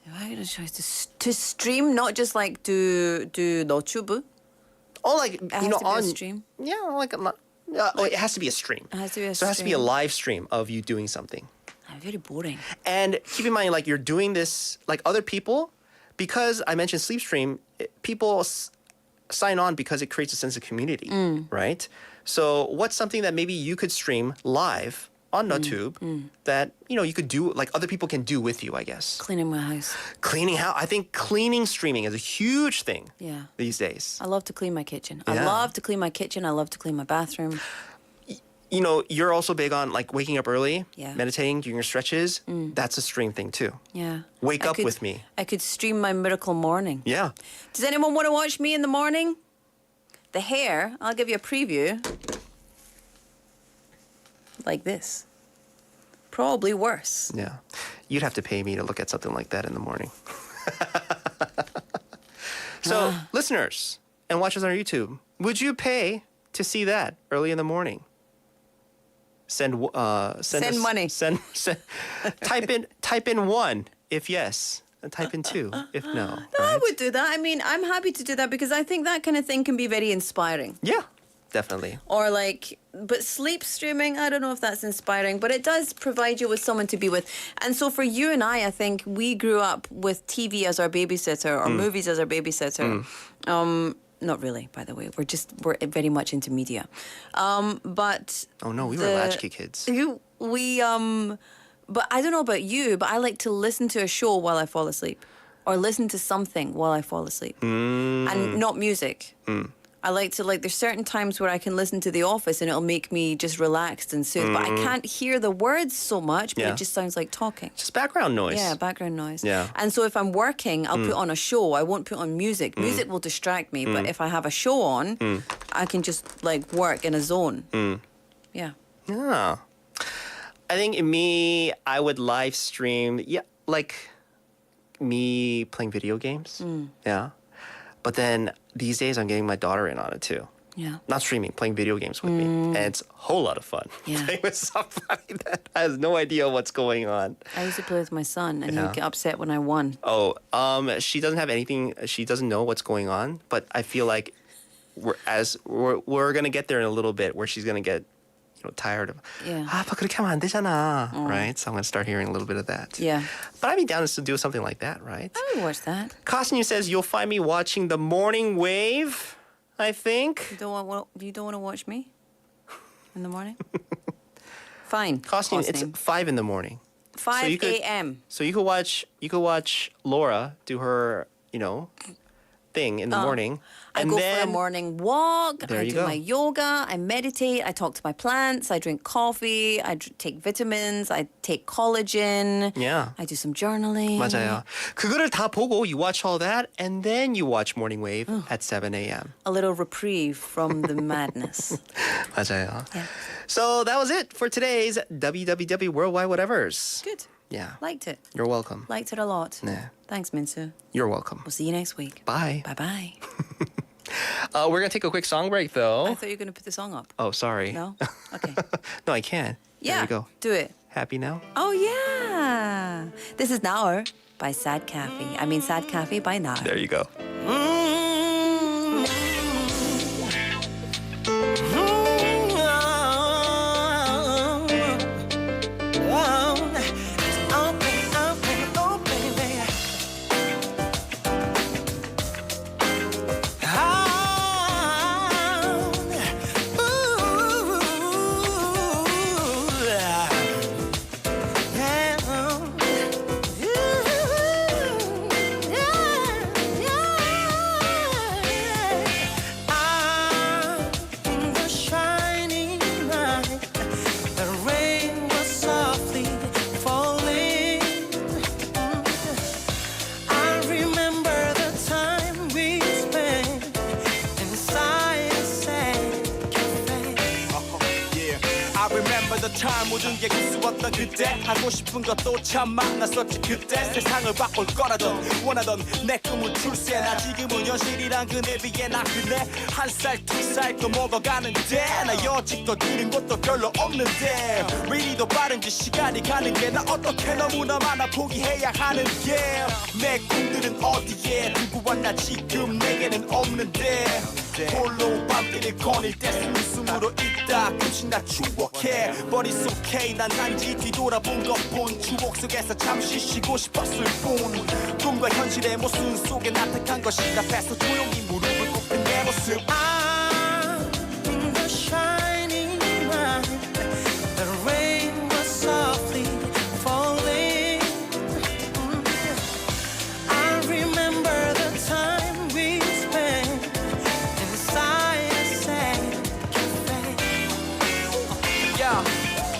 If I had a choice to stream, not just like do 너튜브. Oh, like, It has to be on a stream. Yeah, it has to be a stream. It has to be a So it has to be a stream. live stream of you doing something. Very boring. And keep in mind, like, you're doing this, like, other people, because I mentioned sleep stream, people sign on because it creates a sense of community, right? So what's something that maybe you could stream live on YouTube that, you could do, like, other people can do with you, I guess? Cleaning my house. Cleaning house. I think cleaning streaming is a huge thing these days. I love to clean my kitchen. I Yeah. love to clean my kitchen. I love to clean my bathroom. You're also big on, like, waking up early, Yeah. meditating, doing your stretches. That's a stream thing, too. Yeah. Wake I up could- with me. I could stream my miracle morning. Yeah. Does anyone want to watch me in the morning? The hair, I'll give you a preview. Like this. Probably worse. Yeah. You'd have to pay me to look at something like that in the morning. So, listeners and watchers on YouTube, would you pay to see that early in the morning? Send Send money. Send type in 1 if yes, and type in 2 if no. No, I would do that. I'm happy to do that because I think that kind of thing can be very inspiring. Yeah, definitely. Or but sleep streaming, I don't know if that's inspiring, but it does provide you with someone to be with. And so for you and I think we grew up with TV as our babysitter or movies as our babysitter. Not really, by the way. We're very much into media. But Oh no, we were latchkey kids. but I don't know about you, but I like to listen to a show while I fall asleep. or listen to something while I fall asleep. And not music. I like to, there's certain times where I can listen to The Office and it'll make me just relaxed and soothed. But I can't hear the words so much, but it just sounds like talking. Just background noise. Yeah, background noise. Yeah. And so if I'm working, I'll put on a show. I won't put on music. Music will distract me. But if I have a show on, I can just work in a zone. Yeah. Yeah. I think I would live stream, me playing video games. Yeah. But then these days I'm getting my daughter in on it too. Yeah. Not streaming, playing video games with me. And it's a whole lot of fun. Yeah. Playing with somebody that has no idea what's going on. I used to play with my son, and he'd get upset when I won. Oh, she doesn't have anything. She doesn't know what's going on. But I feel like we're gonna get there in a little bit, where she's gonna get tired of. Yeah. 아빠 그렇게 하면 안 되잖아. Right. So I'm gonna start hearing a little bit of that. Yeah. But I'd be down to do something like that, right? I would watch that. Costinu says you'll find me watching the morning wave. I think. You don't want to watch me in the morning? Fine. Costinu, it's 5 in the morning. 5 a.m. So you could watch Laura do her, thing in the morning. I go for a morning walk. There I you do go. my yoga. I meditate. I talk to my plants. I drink coffee. I take vitamins. I take collagen. Yeah. I do some journaling. 맞아요. 그거를 다 보고 you watch all that and then you watch Morning Wave at 7 a.m. A little reprieve from the madness. 맞아요. Yeah. So that was it for today's WWW Worldwide Whatevers. Good. Yeah. Liked it. You're welcome. Liked it a lot. 네. Thanks, Minsu. You're welcome. We'll see you next week. Bye. Bye-bye. We're going to take a quick song break, though. I thought you were going to put the song up. Oh, sorry. No? Okay. No, I can. Yeah. There you go. Do it. Happy now? Oh, yeah. This is Naur by Sad Cafe. I mean, Sad Cafe by Naur. There you go. time 모든 게 그수었던 그때 하고 싶은 것도 참 많았었지 그때 세상을 바꿀 거라던 원하던 내 꿈은 출세 나 지금은 현실이란 그네 비해 나 그네 한 살 두 살 또 먹어가는데 나 여직도 들은 것도 별로 없는데 미리도 빠른지 시간이 가는 게 나 어떻게 너무나 많아 포기해야 하는 게 내 꿈들은 어디에 두고 왔나 지금 내게는 없는데 홀로 밤길을 거닐 때 숨으로 있다 끝이 나 추억해 But it's okay 난 단지 뒤돌아본 것뿐 추억 속에서 잠시 쉬고 싶었을 뿐 꿈과 현실의 모순 속에 나타난 것이 앞에서 조용히 무릎을 꿇은 내 모습 I'm in the shining light The rain was softly falling I remember the time we spent inside a sad cafe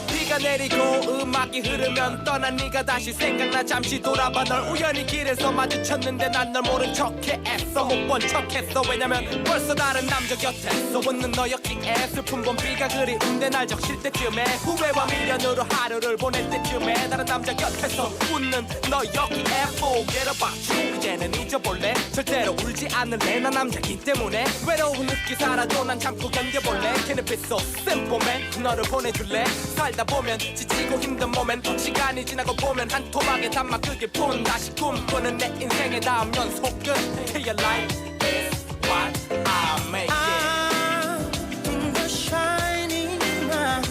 비가 내리고 음악이 흐르면 떠난 네가 다시 생각나 잠시 돌아봐 널 우연히 길에서 마주쳤는데 난 널 모른 척해 애써 못 본 척했어 왜냐면 벌써 다른 남자 곁에서 웃는 너였기에 슬픈 봄비가 그리운데 날 적실 때쯤에 후회와 미련으로 하루를 보낼 때쯤에 다른 남자 곁에서 웃는 너였기에 Forget about you 이제는 잊어볼래 절대로 울지 않을래 난 남자기 때문에 외로운 늦기 살아도 난 참고 견뎌볼래 Can it be so simple man 너를 보내줄래 살다 보면 지치고 힘든 몸엔 시간이 지나고 보면 한 토막에 담아 크게 푼 다시 꿈꾸는 내 인생의 다음 연속은 Your life is what I make it I'm in the shining light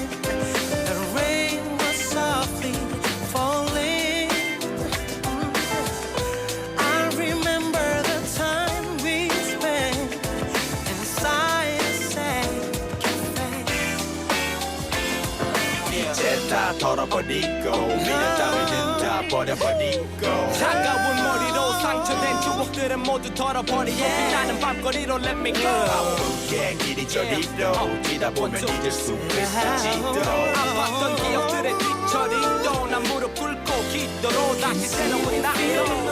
The rain was softly falling I remember the time we spent inside a sad cafe 이제 다 털어버리고 미련 따위는 다 버려버리고 차가운 머리로 상처된 추억들은 모두 털어버리고 빛나는 밤거리로 let me go 바쁘게 이리저리로 뛰다 보면 잊을 수 있을지도 아팠던 기억들의 뒤처리도 난 무릎 꿇고 기도로 다시 새로운 나이로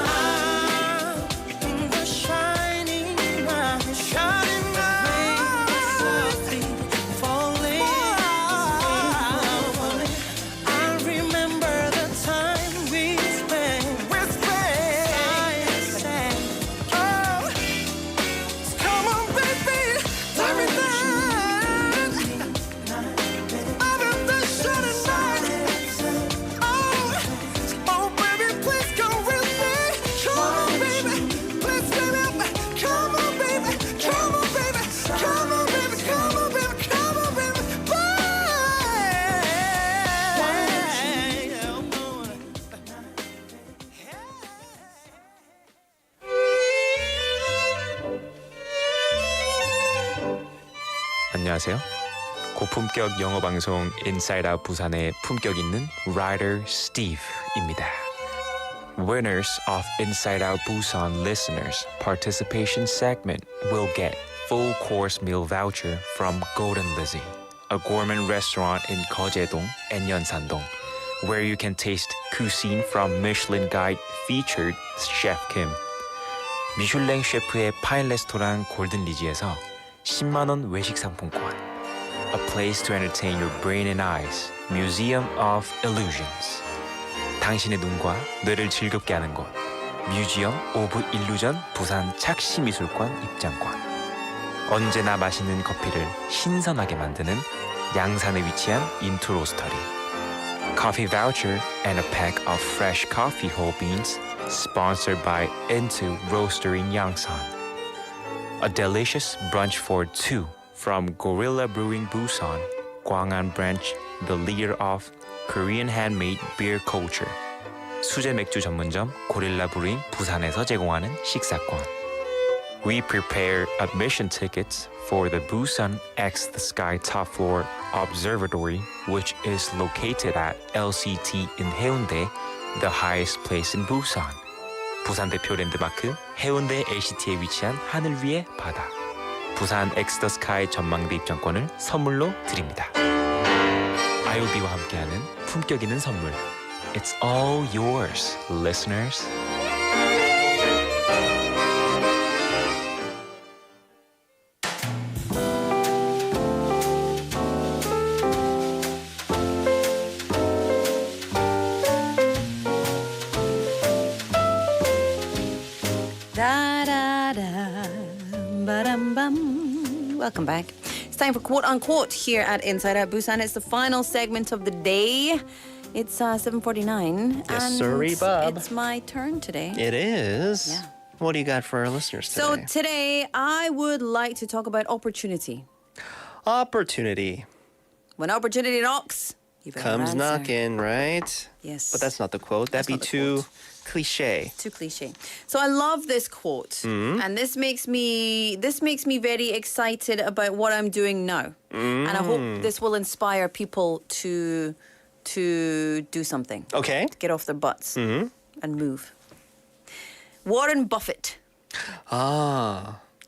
안녕하세요. 고품격 영어 방송 Inside Out 부산의 품격 있는 Rider Steve입니다. Winners of Inside Out Busan listeners participation segment will get full course meal voucher from Golden Lizzie, a gourmet restaurant in 거제동 and 연산동, where you can taste cuisine from Michelin Guide featured Chef Kim. 미슐랭 셰프의 파인 레스토랑 골든 리지에서 10만 원 외식 상품권. A place to entertain your brain and eyes. Museum of Illusions. 당신의 눈과 뇌를 즐겁게 하는 곳. Museum of Illusion 부산 착시미술관 입장권. 언제나 맛있는 커피를 신선하게 만드는 양산에 위치한 인투 로스터리. Coffee voucher and a pack of fresh coffee whole beans sponsored by Into Roastery in Yangsan. A delicious brunch for two from Gorilla Brewing Busan, Gwangan branch, the leader of Korean handmade beer culture. 수제 맥주 전문점 고릴라 브루잉 부산에서 제공하는 식사권. We prepare admission tickets for the Busan X the Sky Top Floor Observatory, which is located at LCT in Haeundae, the highest place in Busan. 부산 대표 랜드마크 해운대 LCT에 위치한 하늘 위의 바다. 부산 엑스 더 스카이 전망대 입장권을 선물로 드립니다. IOB와 함께하는 품격 있는 선물. It's all yours, listeners. Welcome back. It's time for Quote Unquote here at Inside Out Busan. It's the final segment of the day. It's 7:49. Yes, and sorry, Bob. It's my turn today. It is. Yeah. What do you got for our listeners today? So today, I would like to talk about opportunity. Opportunity. When opportunity knocks, you better Comes answer. knocking, right? Yes. But that's not the quote. That'd be too cliche. Too cliche. So I love this quote, and this makes me very excited about what I'm doing now, and I hope this will inspire people to do something. Okay. To get off their butts and move. Warren Buffett.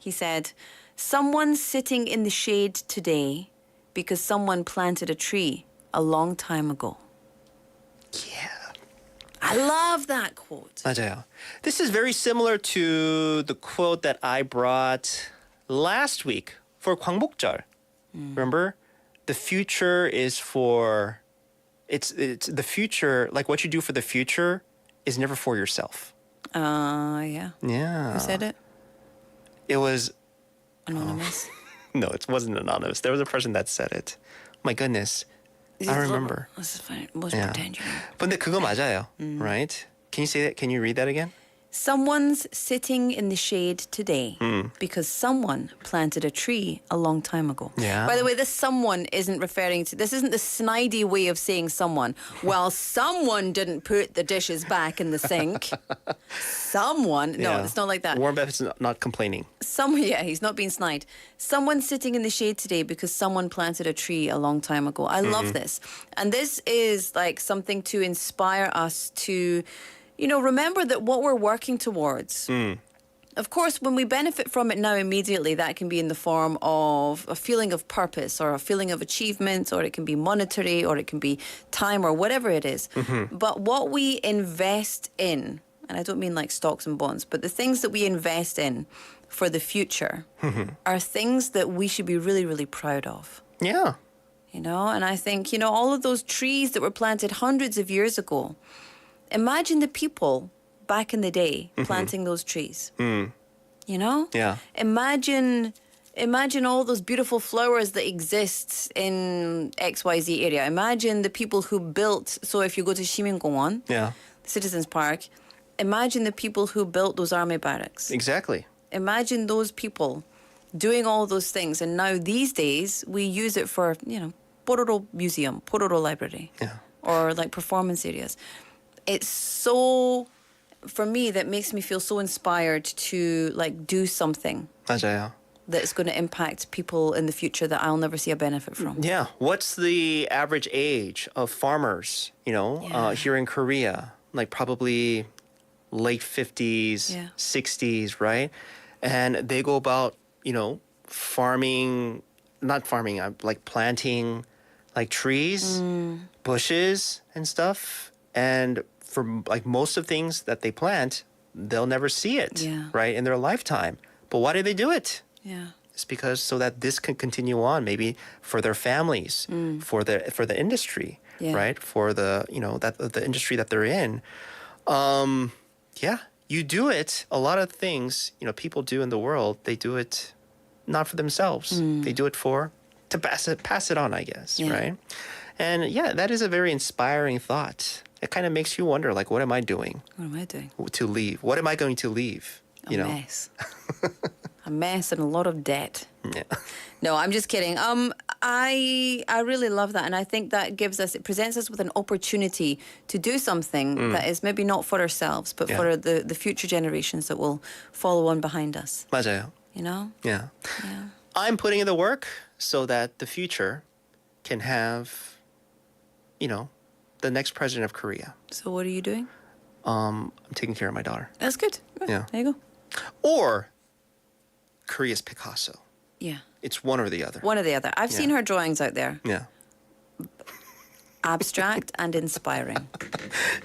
He said, "Someone's sitting in the shade today because someone planted a tree a long time ago." Yeah. I love that quote. 맞아요. This is very similar to the quote that I brought last week for 광복절. Remember? The future is for it's the future, like what you do for the future is never for yourself. Yeah. Yeah. Who said it? It was Anonymous. No, it wasn't anonymous. There was a person that said it. My goodness. I don't remember. This is fine. We'll Yeah. pretend you know. 근데 그거 맞아요. Right? Can you say that? Can you read that again? Someone's sitting in the shade today Hmm. because someone planted a tree a long time ago. Yeah. By the way, this someone isn't referring to, this isn't the snidey way of saying someone. Well, someone didn't put the dishes back in the sink. Someone, no, Yeah. it's not like that. Warren Buffett's not complaining. Yeah, he's not being snide. Someone's sitting in the shade today because someone planted a tree a long time ago. I love this. And this is like something to inspire us to, remember that what we're working towards. Of course, when we benefit from it now immediately, that can be in the form of a feeling of purpose or a feeling of achievement, or it can be monetary, or it can be time, or whatever it is. But what we invest in, and I don't mean like stocks and bonds, but the things that we invest in for the future are things that we should be really, really proud of. Yeah. And I think, all of those trees that were planted hundreds of years ago, imagine the people back in the day planting those trees. Yeah. Imagine all those beautiful flowers that exist in XYZ area. Imagine the people who built, so if you go to Siminggongwon, Yeah. the Citizens Park, imagine the people who built those army barracks. Exactly. Imagine those people doing all those things. And now these days, we use it for, Pororo Museum, Pororo Library, or like performance areas. It's so, for me, that makes me feel so inspired to like do something 맞아요. that's going to impact people in the future that I'll never see a benefit from. Yeah. What's the average age of farmers, here in Korea? Like probably late 50s, 60s, right? And they go about, like planting like trees, bushes and stuff. And for like most of things that they plant, they'll never see it, right, in their lifetime. But why do they do it? Yeah. It's because so that this can continue on, maybe for their families, for the industry, right? For the the industry that they're in. You do it. A lot of things people do in the world, they do it not for themselves. They do it to pass it on, I guess, right? And that is a very inspiring thought. It kind of makes you wonder, like, what am I doing? What am I doing? To leave? What am I going to leave? A mess. A mess and a lot of debt. Yeah. No, I'm just kidding. I really love that, and I think that it presents us with an opportunity to do something that is maybe not for ourselves, but for the future generations that will follow on behind us. 맞아요. Yeah. I'm putting in the work so that the future can have, the next president of Korea. So what are you doing? I'm taking care of my daughter. That's good. Yeah. There you go. Or Korea's Picasso. Yeah. It's one or the other. One or the other. I've seen her drawings out there. Yeah. Abstract and inspiring.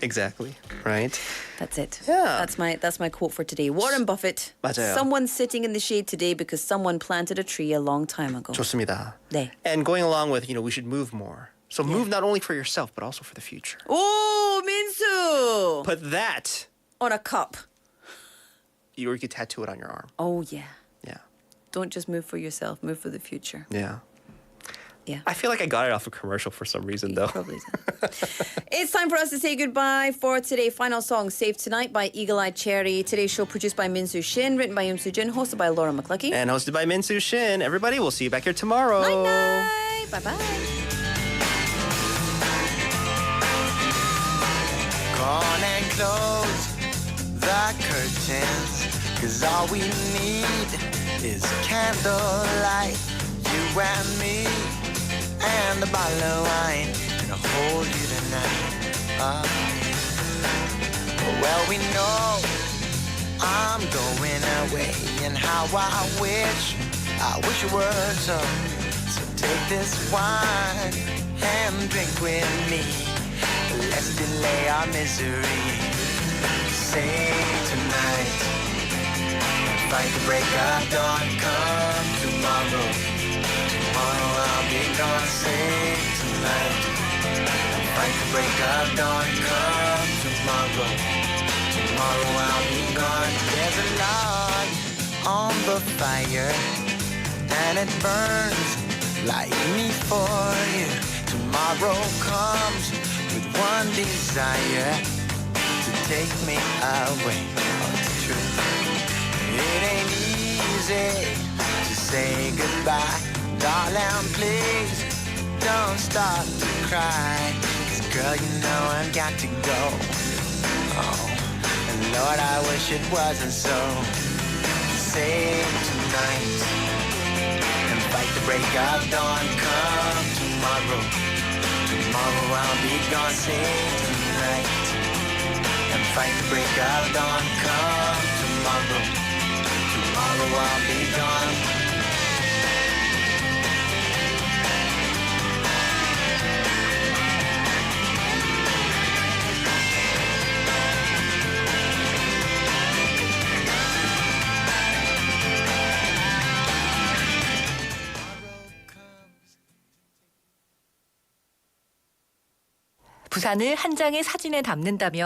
Exactly. Right. That's it. Yeah. That's my quote for today. Warren Buffett. 맞아요. Someone's sitting in the shade today because someone planted a tree a long time ago. 좋습니다. 네. And going along with, we should move more. So move not only for yourself, but also for the future. Oh, Minsu! Put that on a cup. Or you could tattoo it on your arm. Oh, yeah. Yeah. Don't just move for yourself, move for the future. Yeah. Yeah. I feel like I got it off a commercial for some reason, though. Probably did. It's time for us to say goodbye for today. Final song, Save Tonight by Eagle Eye Cherry. Today's show produced by Minsu Shin, written by Yoon Soo Jin, hosted by Laura McCluckey. And hosted by Minsu Shin. Everybody, we'll see you back here tomorrow. Night-night. Bye-bye. Go on and close the curtains, 'cause all we need is candlelight, you and me, and a bottle of wine, and I'll hold you tonight. Well, we know I'm going away, and how I wish you were so. So take this wine and drink with me. Let's delay our misery. Say tonight, fight the break of dawn. Come tomorrow, I'll be gone. Say tonight, fight the break of dawn. Come tomorrow, I'll be gone. There's a log on the fire, and it burns like me for you. Tomorrow comes with one desire, to take me away. Oh, it's true. It ain't easy to say goodbye. Darling, please don't start to cry. 'Cause girl, you know I've got to go. Oh, and Lord, I wish it wasn't so. Save tonight and fight the break of dawn. Come tomorrow. Tomorrow I'll be gone. Save tonight and fight the break of dawn. Come tomorrow. Tomorrow I'll be gone. 부산을 한 장의 사진에 담는다면